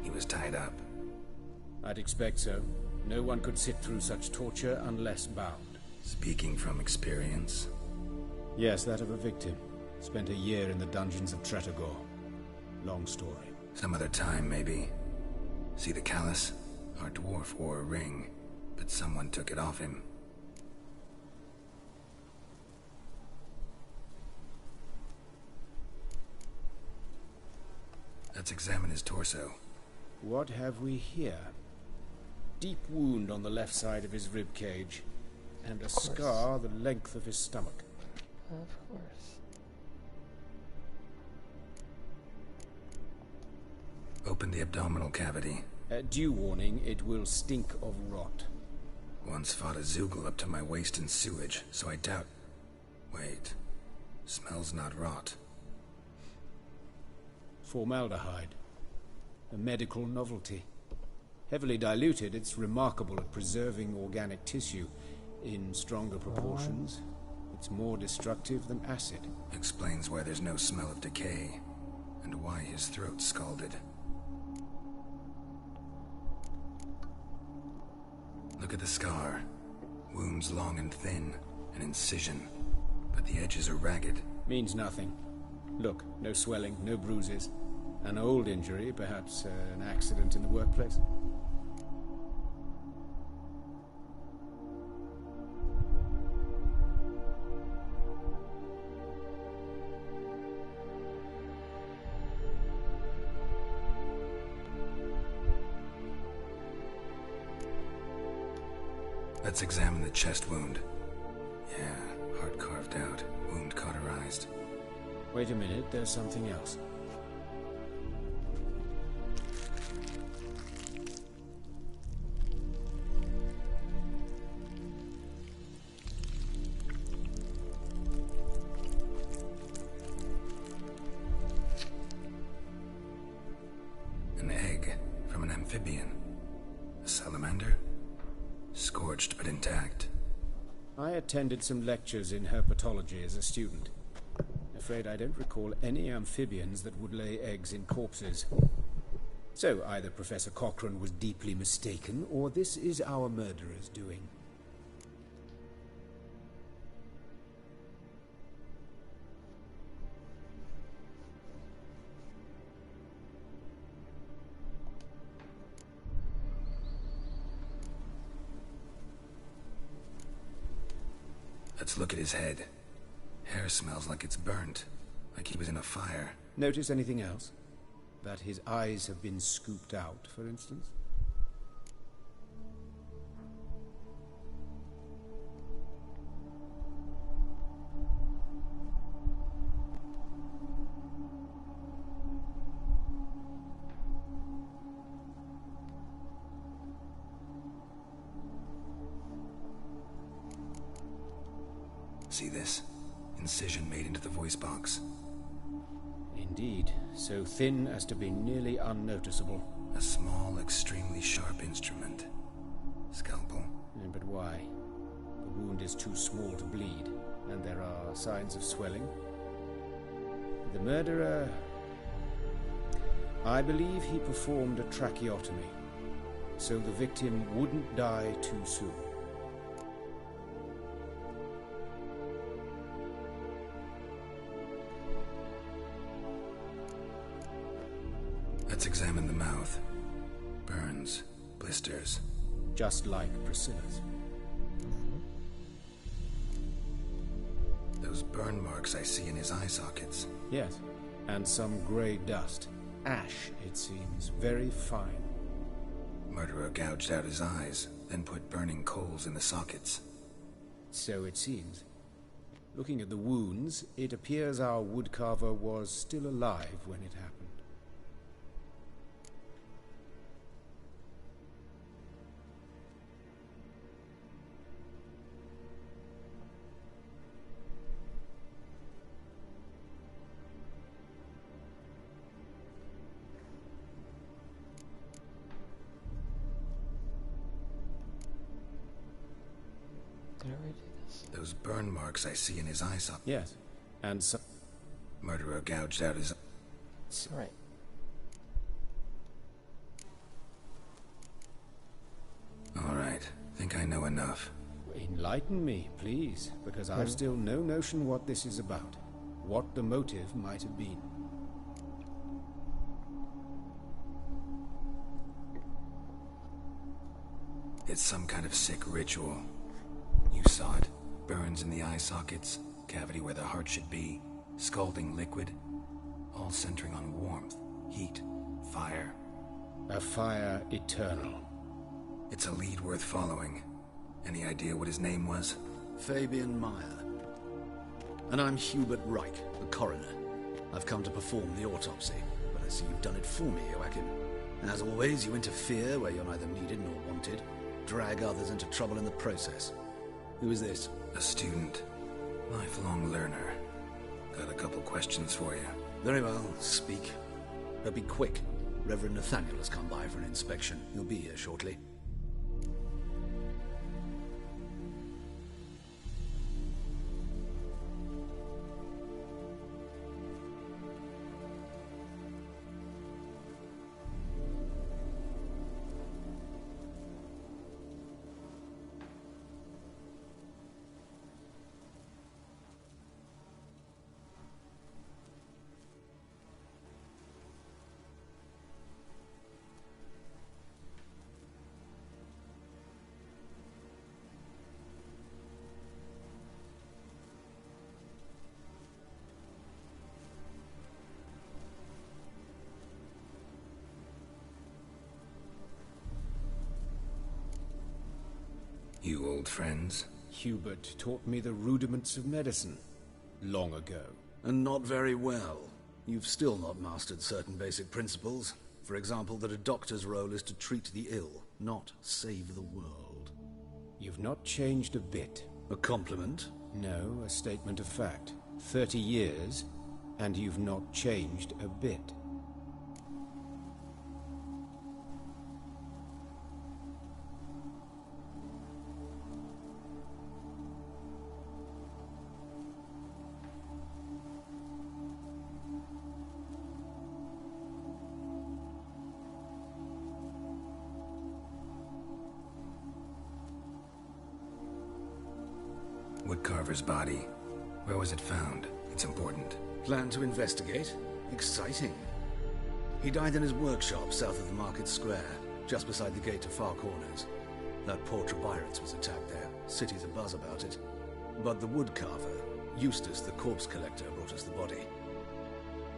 He was tied up. I'd expect so. No one could sit through such torture unless bound. Speaking from experience? Yes, that of a victim. Spent a year in the dungeons of Tretogor. Long story. Some other time, maybe. See the callus? Our dwarf wore a ring, but someone took it off him. Let's examine his torso. What have we here? Deep wound on the left side of his rib cage, and a scar the length of his stomach. Of course. Open the abdominal cavity. Due warning, it will stink of rot. Once fought a Zoogle up to my waist in sewage, so I doubt... Wait. Smells not rot. Formaldehyde. A medical novelty. Heavily diluted, it's remarkable at preserving organic tissue. In stronger proportions, it's more destructive than acid. Explains why there's no smell of decay, and why his throat's scalded. Look at the scar. Wounds long and thin, an incision, but the edges are ragged. Means nothing. Look, no swelling, no bruises. An old injury, perhaps an accident in the workplace. Let's examine the chest wound. Yeah, heart carved out, wound cauterized. Wait a minute, there's something else. An egg from an amphibian. A salamander? Scorched but intact. I attended some lectures in herpetology as a student. Afraid I don't recall any amphibians that would lay eggs in corpses. So either Professor Cochrane was deeply mistaken, or this is our murderer's doing. Let's look at his head. Hair smells like it's burnt, like he was in a fire. Notice anything else? That his eyes have been scooped out, for instance? See this? Incision made into the voice box. Indeed, so thin as to be nearly unnoticeable. A small, extremely sharp instrument. Scalpel. But why? The wound is too small to bleed, and there are signs of swelling. The murderer... I believe he performed a tracheotomy, so the victim wouldn't die too soon. Let's examine the mouth. Burns, blisters. Just like Priscilla's. Those burn marks I see in his eye sockets. Yes, and some grey dust. Ash, it seems. Very fine. Murderer gouged out his eyes, then put burning coals in the sockets. So it seems. Looking at the wounds, it appears our woodcarver was still alive when it happened. Did I already do this? Those burn marks I see in his eye sockets. Yes, and so... Murderer gouged out his... Right. All right. Think I know enough. Enlighten me, please, because I've still no notion what this is about. What the motive might have been. It's some kind of sick ritual. You saw it. Burns in the eye sockets, cavity where the heart should be, scalding liquid, all centering on warmth, heat, fire. A fire eternal. It's a lead worth following. Any idea what his name was? Fabian Meyer. And I'm Hubert Reich, the coroner. I've come to perform the autopsy, but I see you've done it for me, Joachim. As always, you interfere where you're neither needed nor wanted, drag others into trouble in the process. Who is this? A student. Lifelong learner. Got a couple questions for you. Very well, speak. But be quick. Reverend Nathaniel has come by for an inspection. He'll be here shortly. You old friends? Hubert taught me the rudiments of medicine long ago. And not very well. You've still not mastered certain basic principles. For example, that a doctor's role is to treat the ill, not save the world. You've not changed a bit. A compliment? No, a statement of fact. 30 years, and you've not changed a bit. Woodcarver's body. Where was it found? It's important. Plan to investigate? Exciting. He died in his workshop south of the market square, just beside the gate to Far Corners. That poor Trebirates was attacked there. City's abuzz about it. But the woodcarver, Eustace the corpse collector, brought us the body.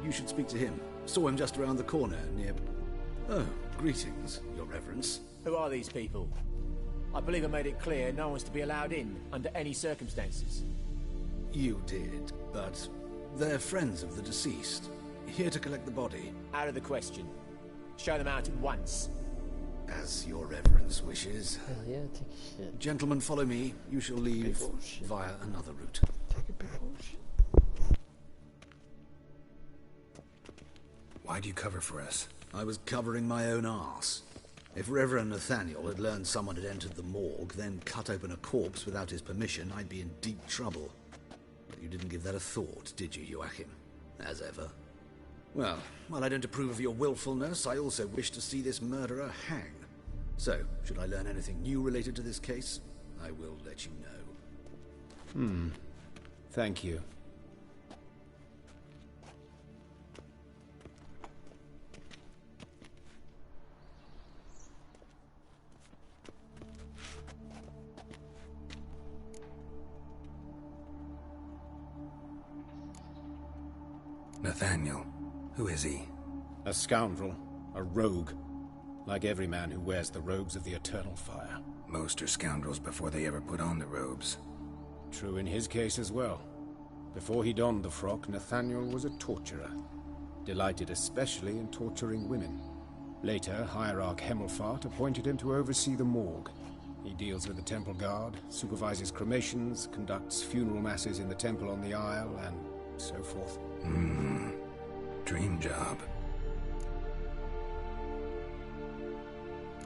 You should speak to him. Saw him just around the corner near... Oh, greetings, Your Reverence. Who are these people? I believe I made it clear no one's to be allowed in, under any circumstances. You did, but they're friends of the deceased. Here to collect the body. Out of the question. Show them out at once. As Your Reverence wishes. Hell yeah, take a shit. Gentlemen, follow me. You shall leave via another route. Take a big old shit. Why'd you cover for us? I was covering my own arse. If Reverend Nathaniel had learned someone had entered the morgue, then cut open a corpse without his permission, I'd be in deep trouble. But you didn't give that a thought, did you, Joachim? As ever. Well, while I don't approve of your willfulness, I also wish to see this murderer hang. So, should I learn anything new related to this case, I will let you know. Thank you. Nathaniel. Who is he? A scoundrel. A rogue. Like every man who wears the robes of the Eternal Fire. Most are scoundrels before they ever put on the robes. True in his case as well. Before he donned the frock, Nathaniel was a torturer. Delighted especially in torturing women. Later, Hierarch Hemmelfart appointed him to oversee the morgue. He deals with the temple guard, supervises cremations, conducts funeral masses in the temple on the Isle, and so forth. Dream job.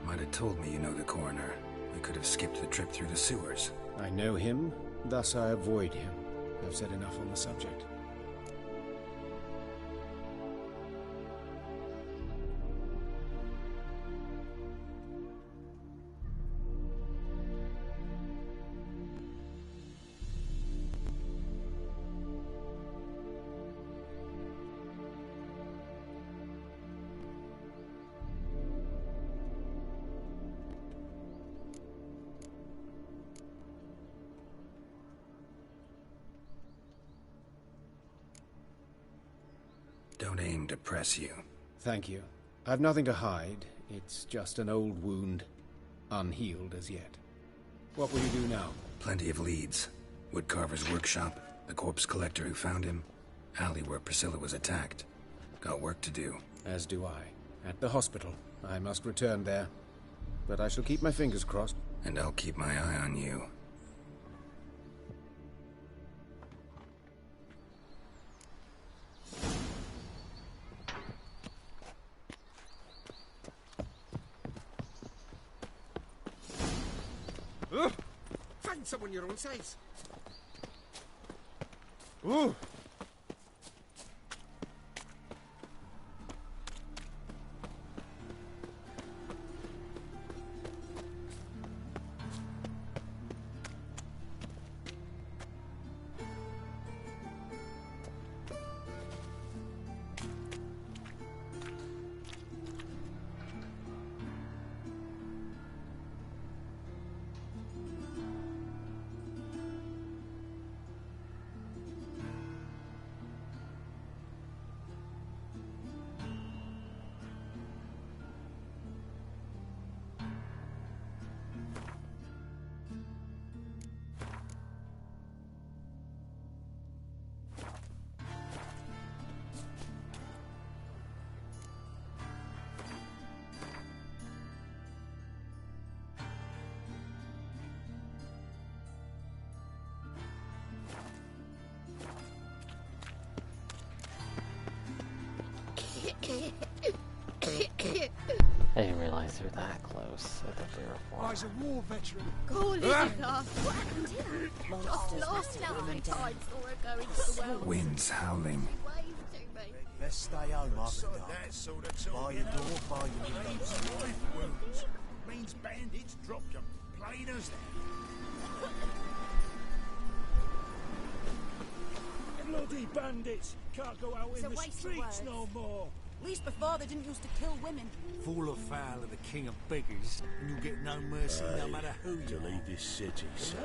Might have told me you know the coroner. We could have skipped the trip through the sewers. I know him, thus I avoid him. I've said enough on the subject. don't aim to press you. Thank you. I've nothing to hide. It's just an old wound, unhealed as yet. What will you do now? Plenty of leads. Woodcarver's workshop, the corpse collector who found him, alley where Priscilla was attacked. Got work to do. As do I. At the hospital. I must return there. But I shall keep my fingers crossed. And I'll keep my eye on you. Find someone your own size. Ooh. I didn't realize they were that close. I thought they were far. I was a war veteran. Cool, what happened here? Just lost lovely time saw her going to the well. Wind's howling. Best stay home after dark. Bar your door, bar your windows. Life wounds. Means bandits dropped them. Plain as that. Bloody bandits! Can't go out in the streets no more. At least before they didn't used to kill women. Fall afoul of the king of beggars, and you'll get no mercy no matter who you are. Leave this city, son.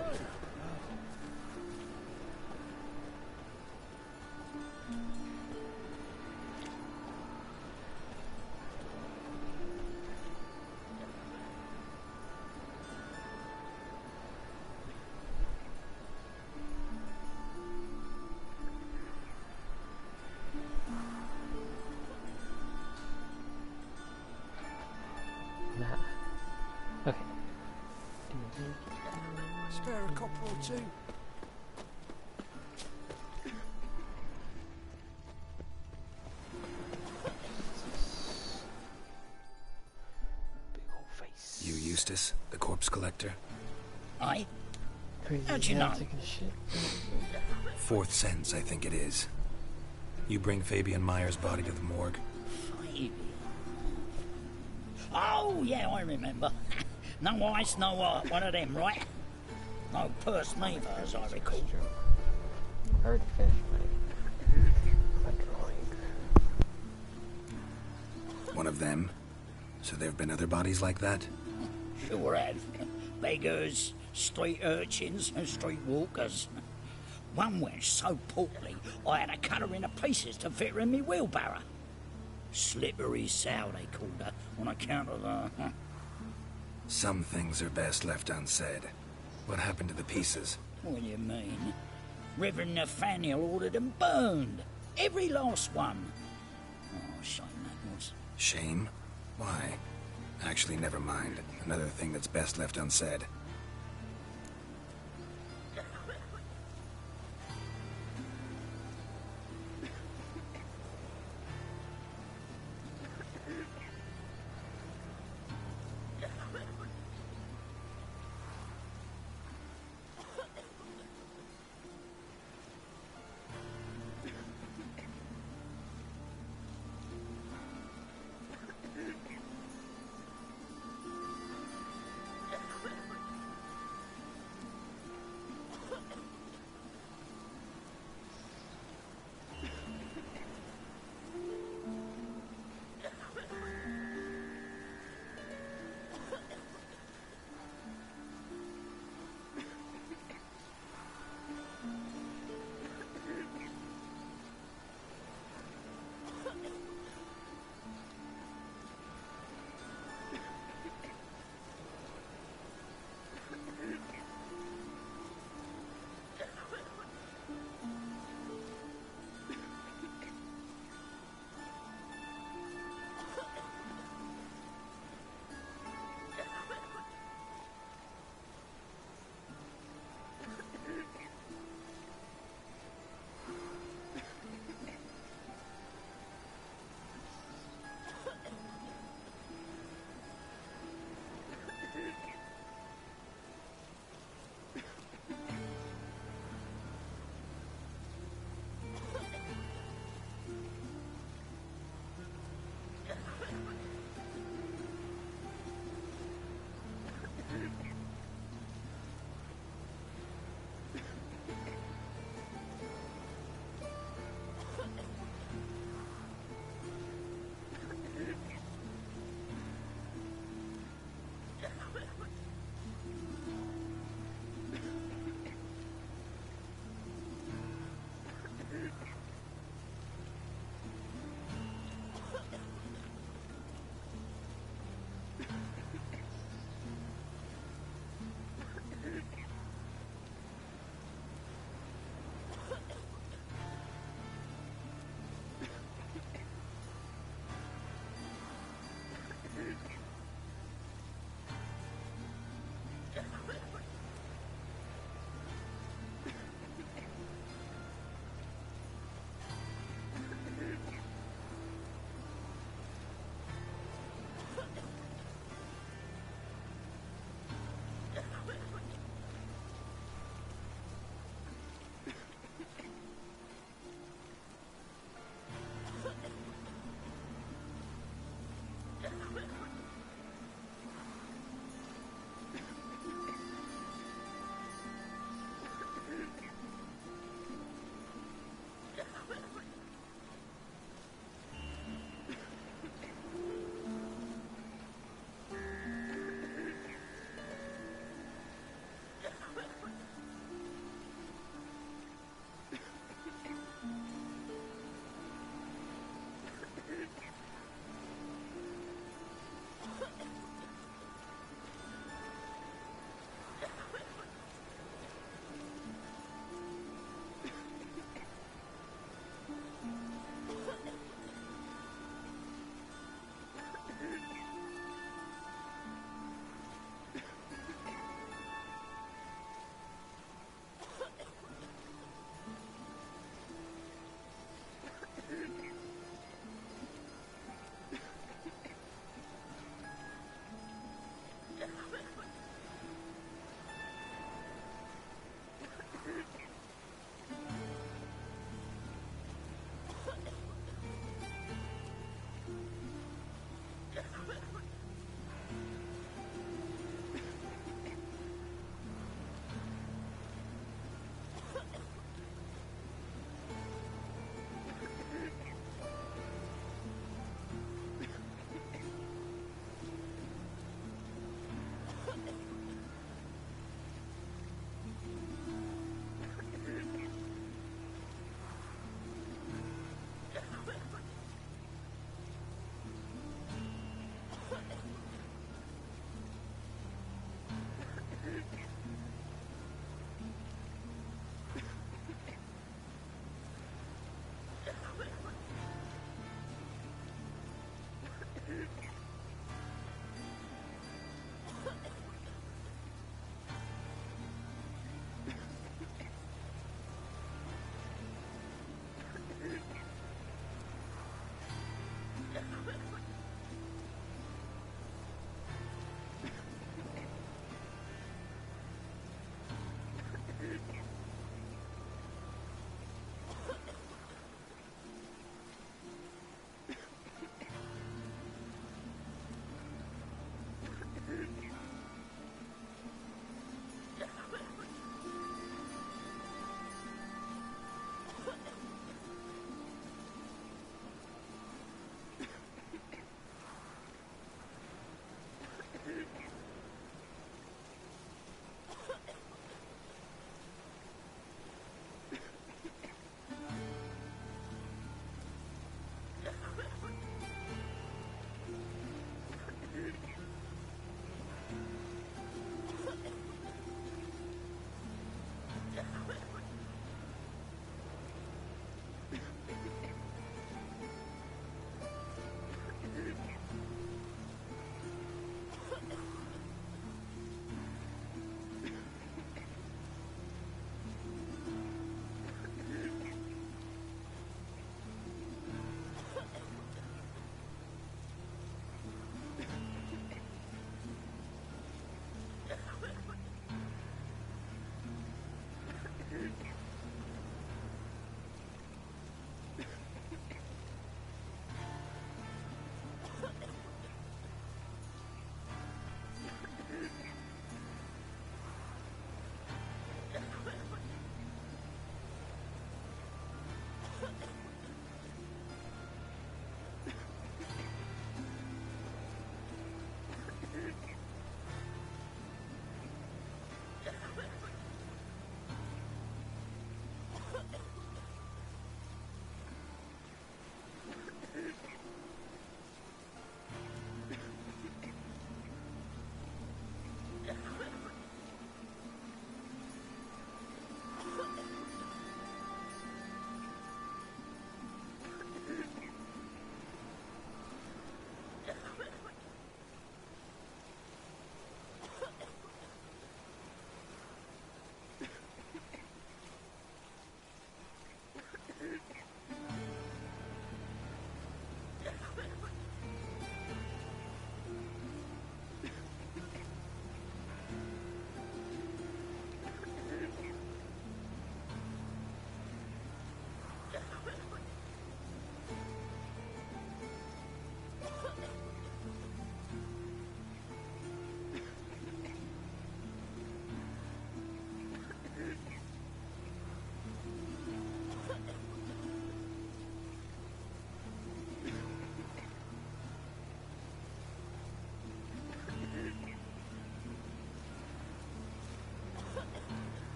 Okay. Spare a copper or two. Big old face. You Eustace, the corpse collector? Aye. Crazy How'd you know? taking a shit. Fourth sense, I think it is. You bring Fabian Meyer's body to the morgue? Fabian. Oh, yeah, I remember. No ice, no art, one of them, right? No purse neither, as I recall. I already finished my drawing. One of them? So there have been other bodies like that? Sure have. Beggars, street urchins, and street walkers. One went so portly, I had to cut her into pieces to fit her in me wheelbarrow. Slippery sow, they called her, on account of the... Some things are best left unsaid. What happened to the pieces? What do you mean? Reverend Nathaniel ordered them burned. Every last one. Oh, shame that was. Shame? Why? Actually, never mind. Another thing that's best left unsaid.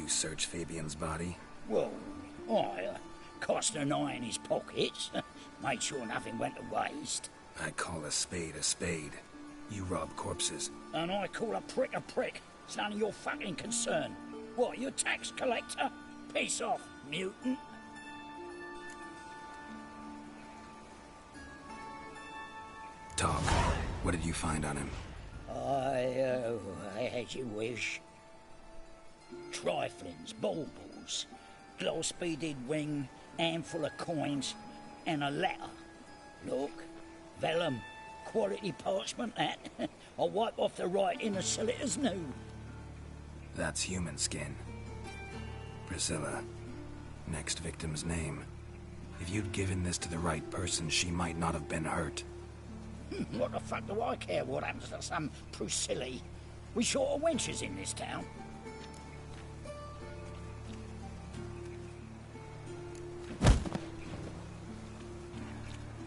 you search Fabian's body? Well, I cast an eye in his pockets, made sure nothing went to waste. I call a spade a spade. You rob corpses. And I call a prick a prick. It's none of your fucking concern. What, you a tax collector? Piss off, mutant. Talk. What did you find on him? As you wish. Triflings, baubles, glass-beaded ring, handful of coins, and a letter. Look, vellum, quality parchment, that. I'll wipe off the writing and sell it as new. That's human skin. Priscilla. Next victim's name. If you'd given this to the right person, she might not have been hurt. What the fuck do I care what happens to some Priscilla? We short of wenches in this town.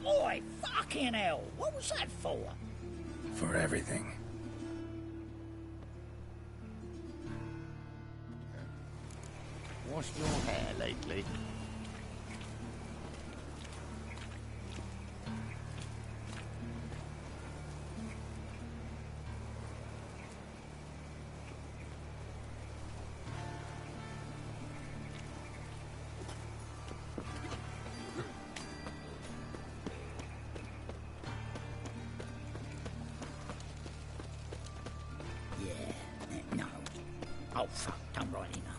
Oi, fucking hell! What was that for? For everything. Washed your hair lately? No. Oh, fuck, don't rightly know.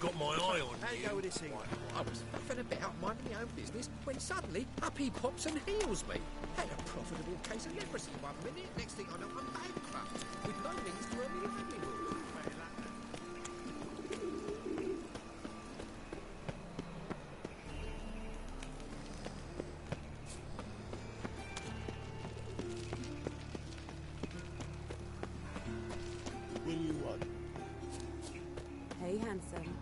Got my eye on How you. go with this thing? I was faffing about minding my own business when suddenly up he pops and heals me. Had a profitable case of leprosy one minute, next thing I know I'm bankrupt, with no means to earn me a livelihood. What do you want? Hey, handsome.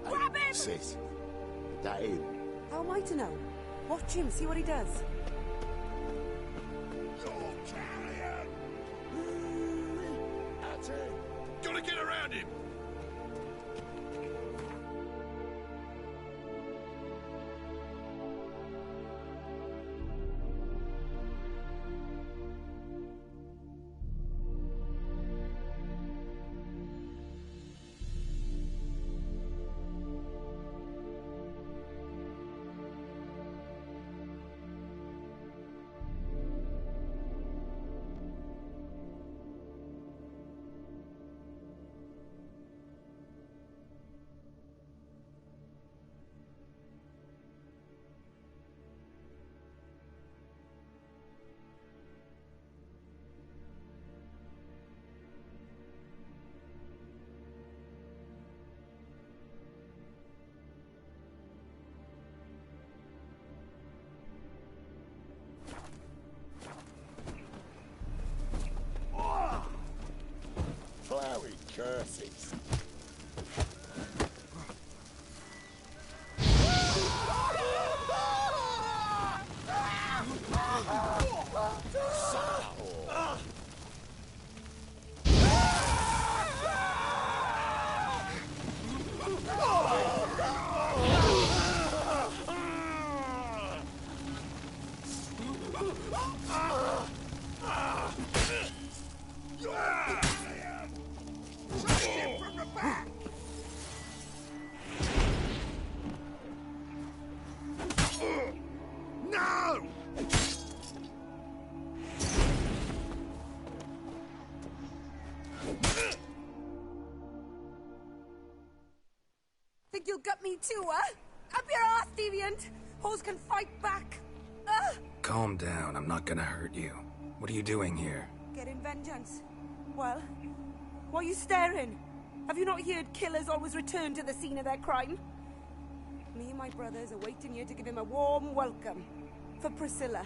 Grab him! Sis, that him? How am I to know? Watch him, see what he does. That's him. Gotta get around him. Flowery curses. No! Think you'll gut me too, huh? Up your ass, deviant! Hoes can fight back! Calm down, I'm not gonna hurt you. What are you doing here? Getting vengeance. Well, why are you staring? Have you not heard killers always return to the scene of their crime? Me and my brothers are waiting here to give him a warm welcome. For Priscilla.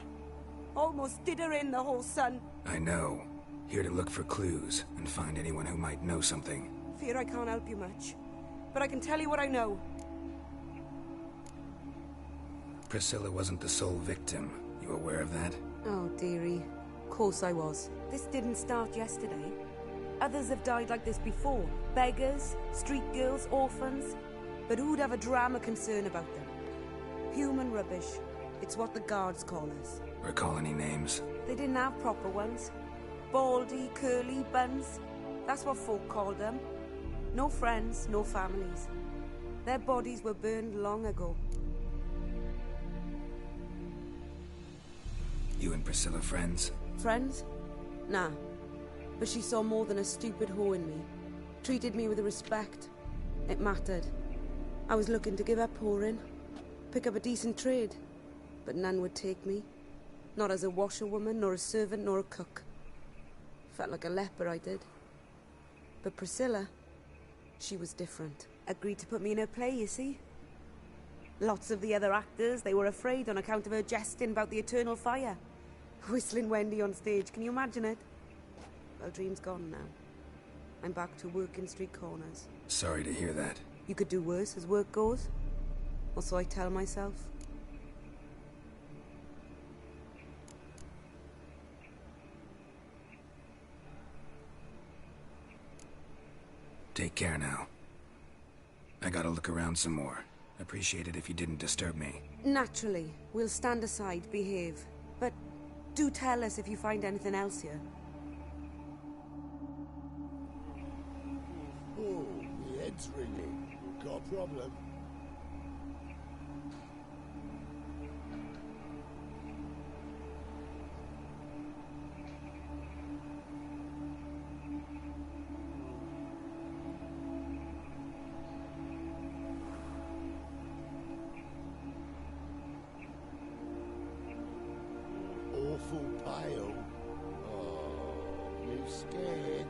Almost did her in, the whole son. I know. Here to look for clues and find anyone who might know something. Fear I can't help you much. But I can tell you what I know. Priscilla wasn't the sole victim. You aware of that? Oh, dearie. Of course I was. This didn't start yesterday. Others have died like this before. Beggars, street girls, orphans. But who'd have a drama concern about them? Human rubbish. It's what the guards call us. Recall any names? They didn't have proper ones. Baldy, curly, buns. That's what folk called them. No friends, no families. Their bodies were burned long ago. You and Priscilla friends? Friends? Nah. But she saw more than a stupid whore in me. Treated me with respect. It mattered. I was looking to give up whoring. Pick up a decent trade. But none would take me. Not as a washerwoman, nor a servant, nor a cook. Felt like a leper, I did. But Priscilla, she was different. Agreed to put me in her play, you see. Lots of the other actors, they were afraid on account of her jesting about the eternal fire. Whistling Wendy on stage, can you imagine it? Well, dream's gone now. I'm back to working street corners. Sorry to hear that. You could do worse as work goes. Or so I tell myself. Take care now. I gotta look around some more. Appreciate it if you didn't disturb me. Naturally. We'll stand aside, behave. But do tell us if you find anything else here. Oh, my head's ringing. Got a problem? Awful pale. Oh, you scared?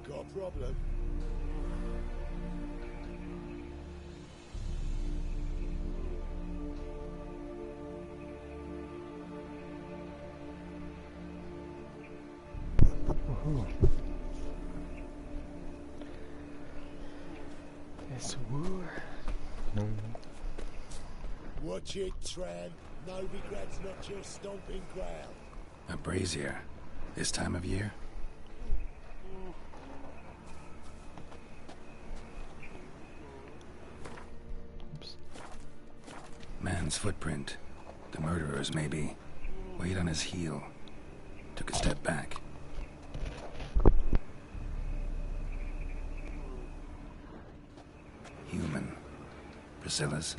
Got a problem? It's war. Watch it, Tram. Novigrad's not your stomping ground. A brazier. This time of year? Oops. Man's footprint. The murderer's, maybe. Weight on his heel. Took a step back. Human. Priscilla's.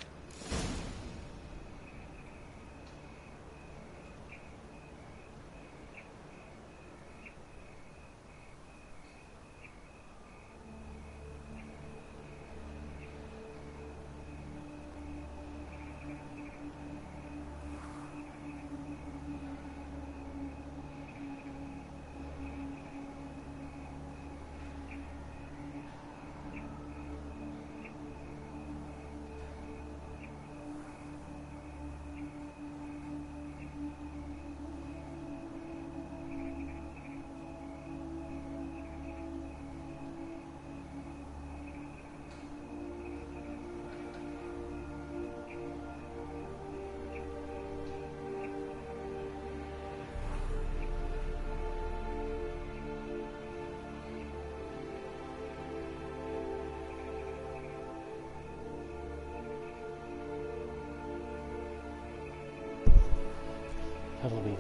That'll be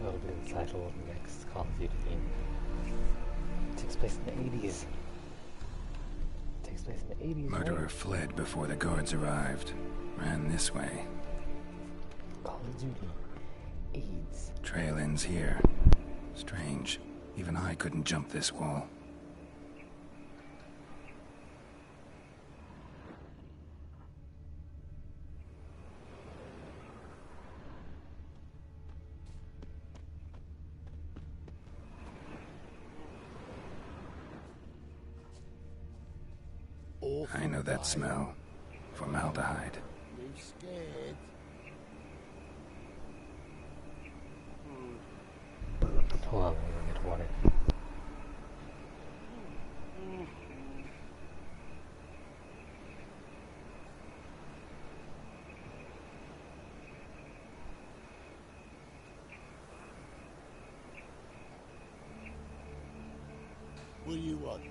that'll be the title of the next Call of Duty game. It takes place in the 80s. Nice and 80s. Murderer right? fled before the guards arrived. Ran this way. Call of Duty. AIDS. Trail ends here. Strange. Even I couldn't jump this wall. I know that smell. Formaldehyde. You scared? Hold on, let me get water. What do you want?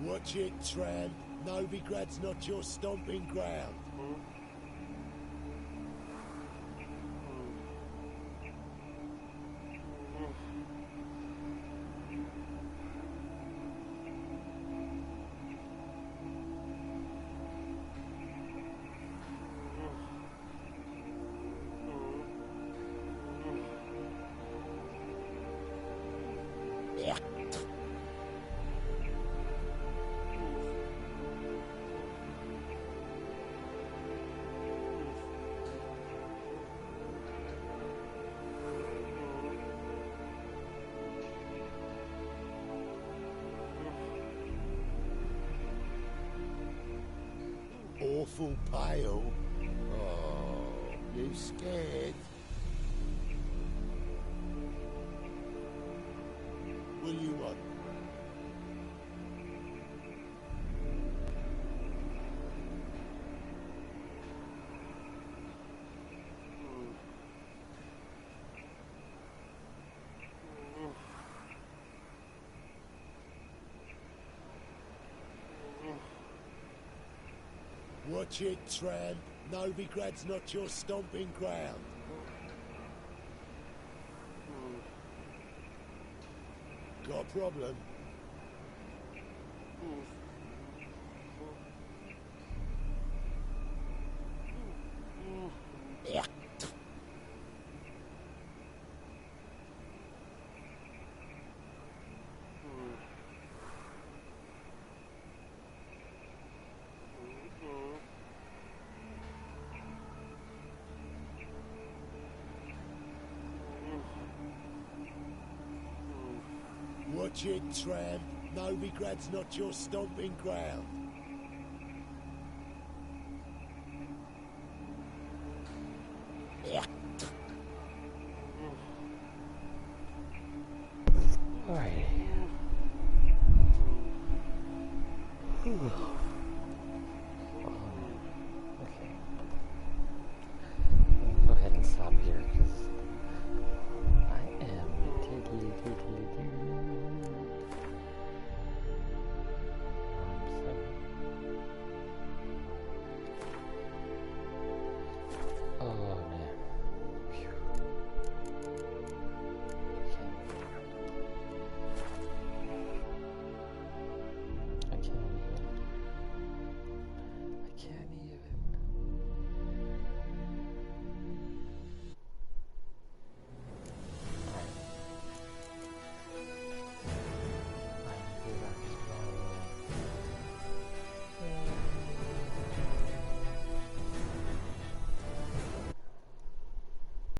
Watch it, tramp. Novigrad's not your stomping ground. Awful pale. Oh, you scared? What do you want? Watch it, tramp. Novigrad's not your stomping ground. Got a problem? Yeah. Watch it, tramp. Novigrad's not your stomping ground. Yeah. Alright.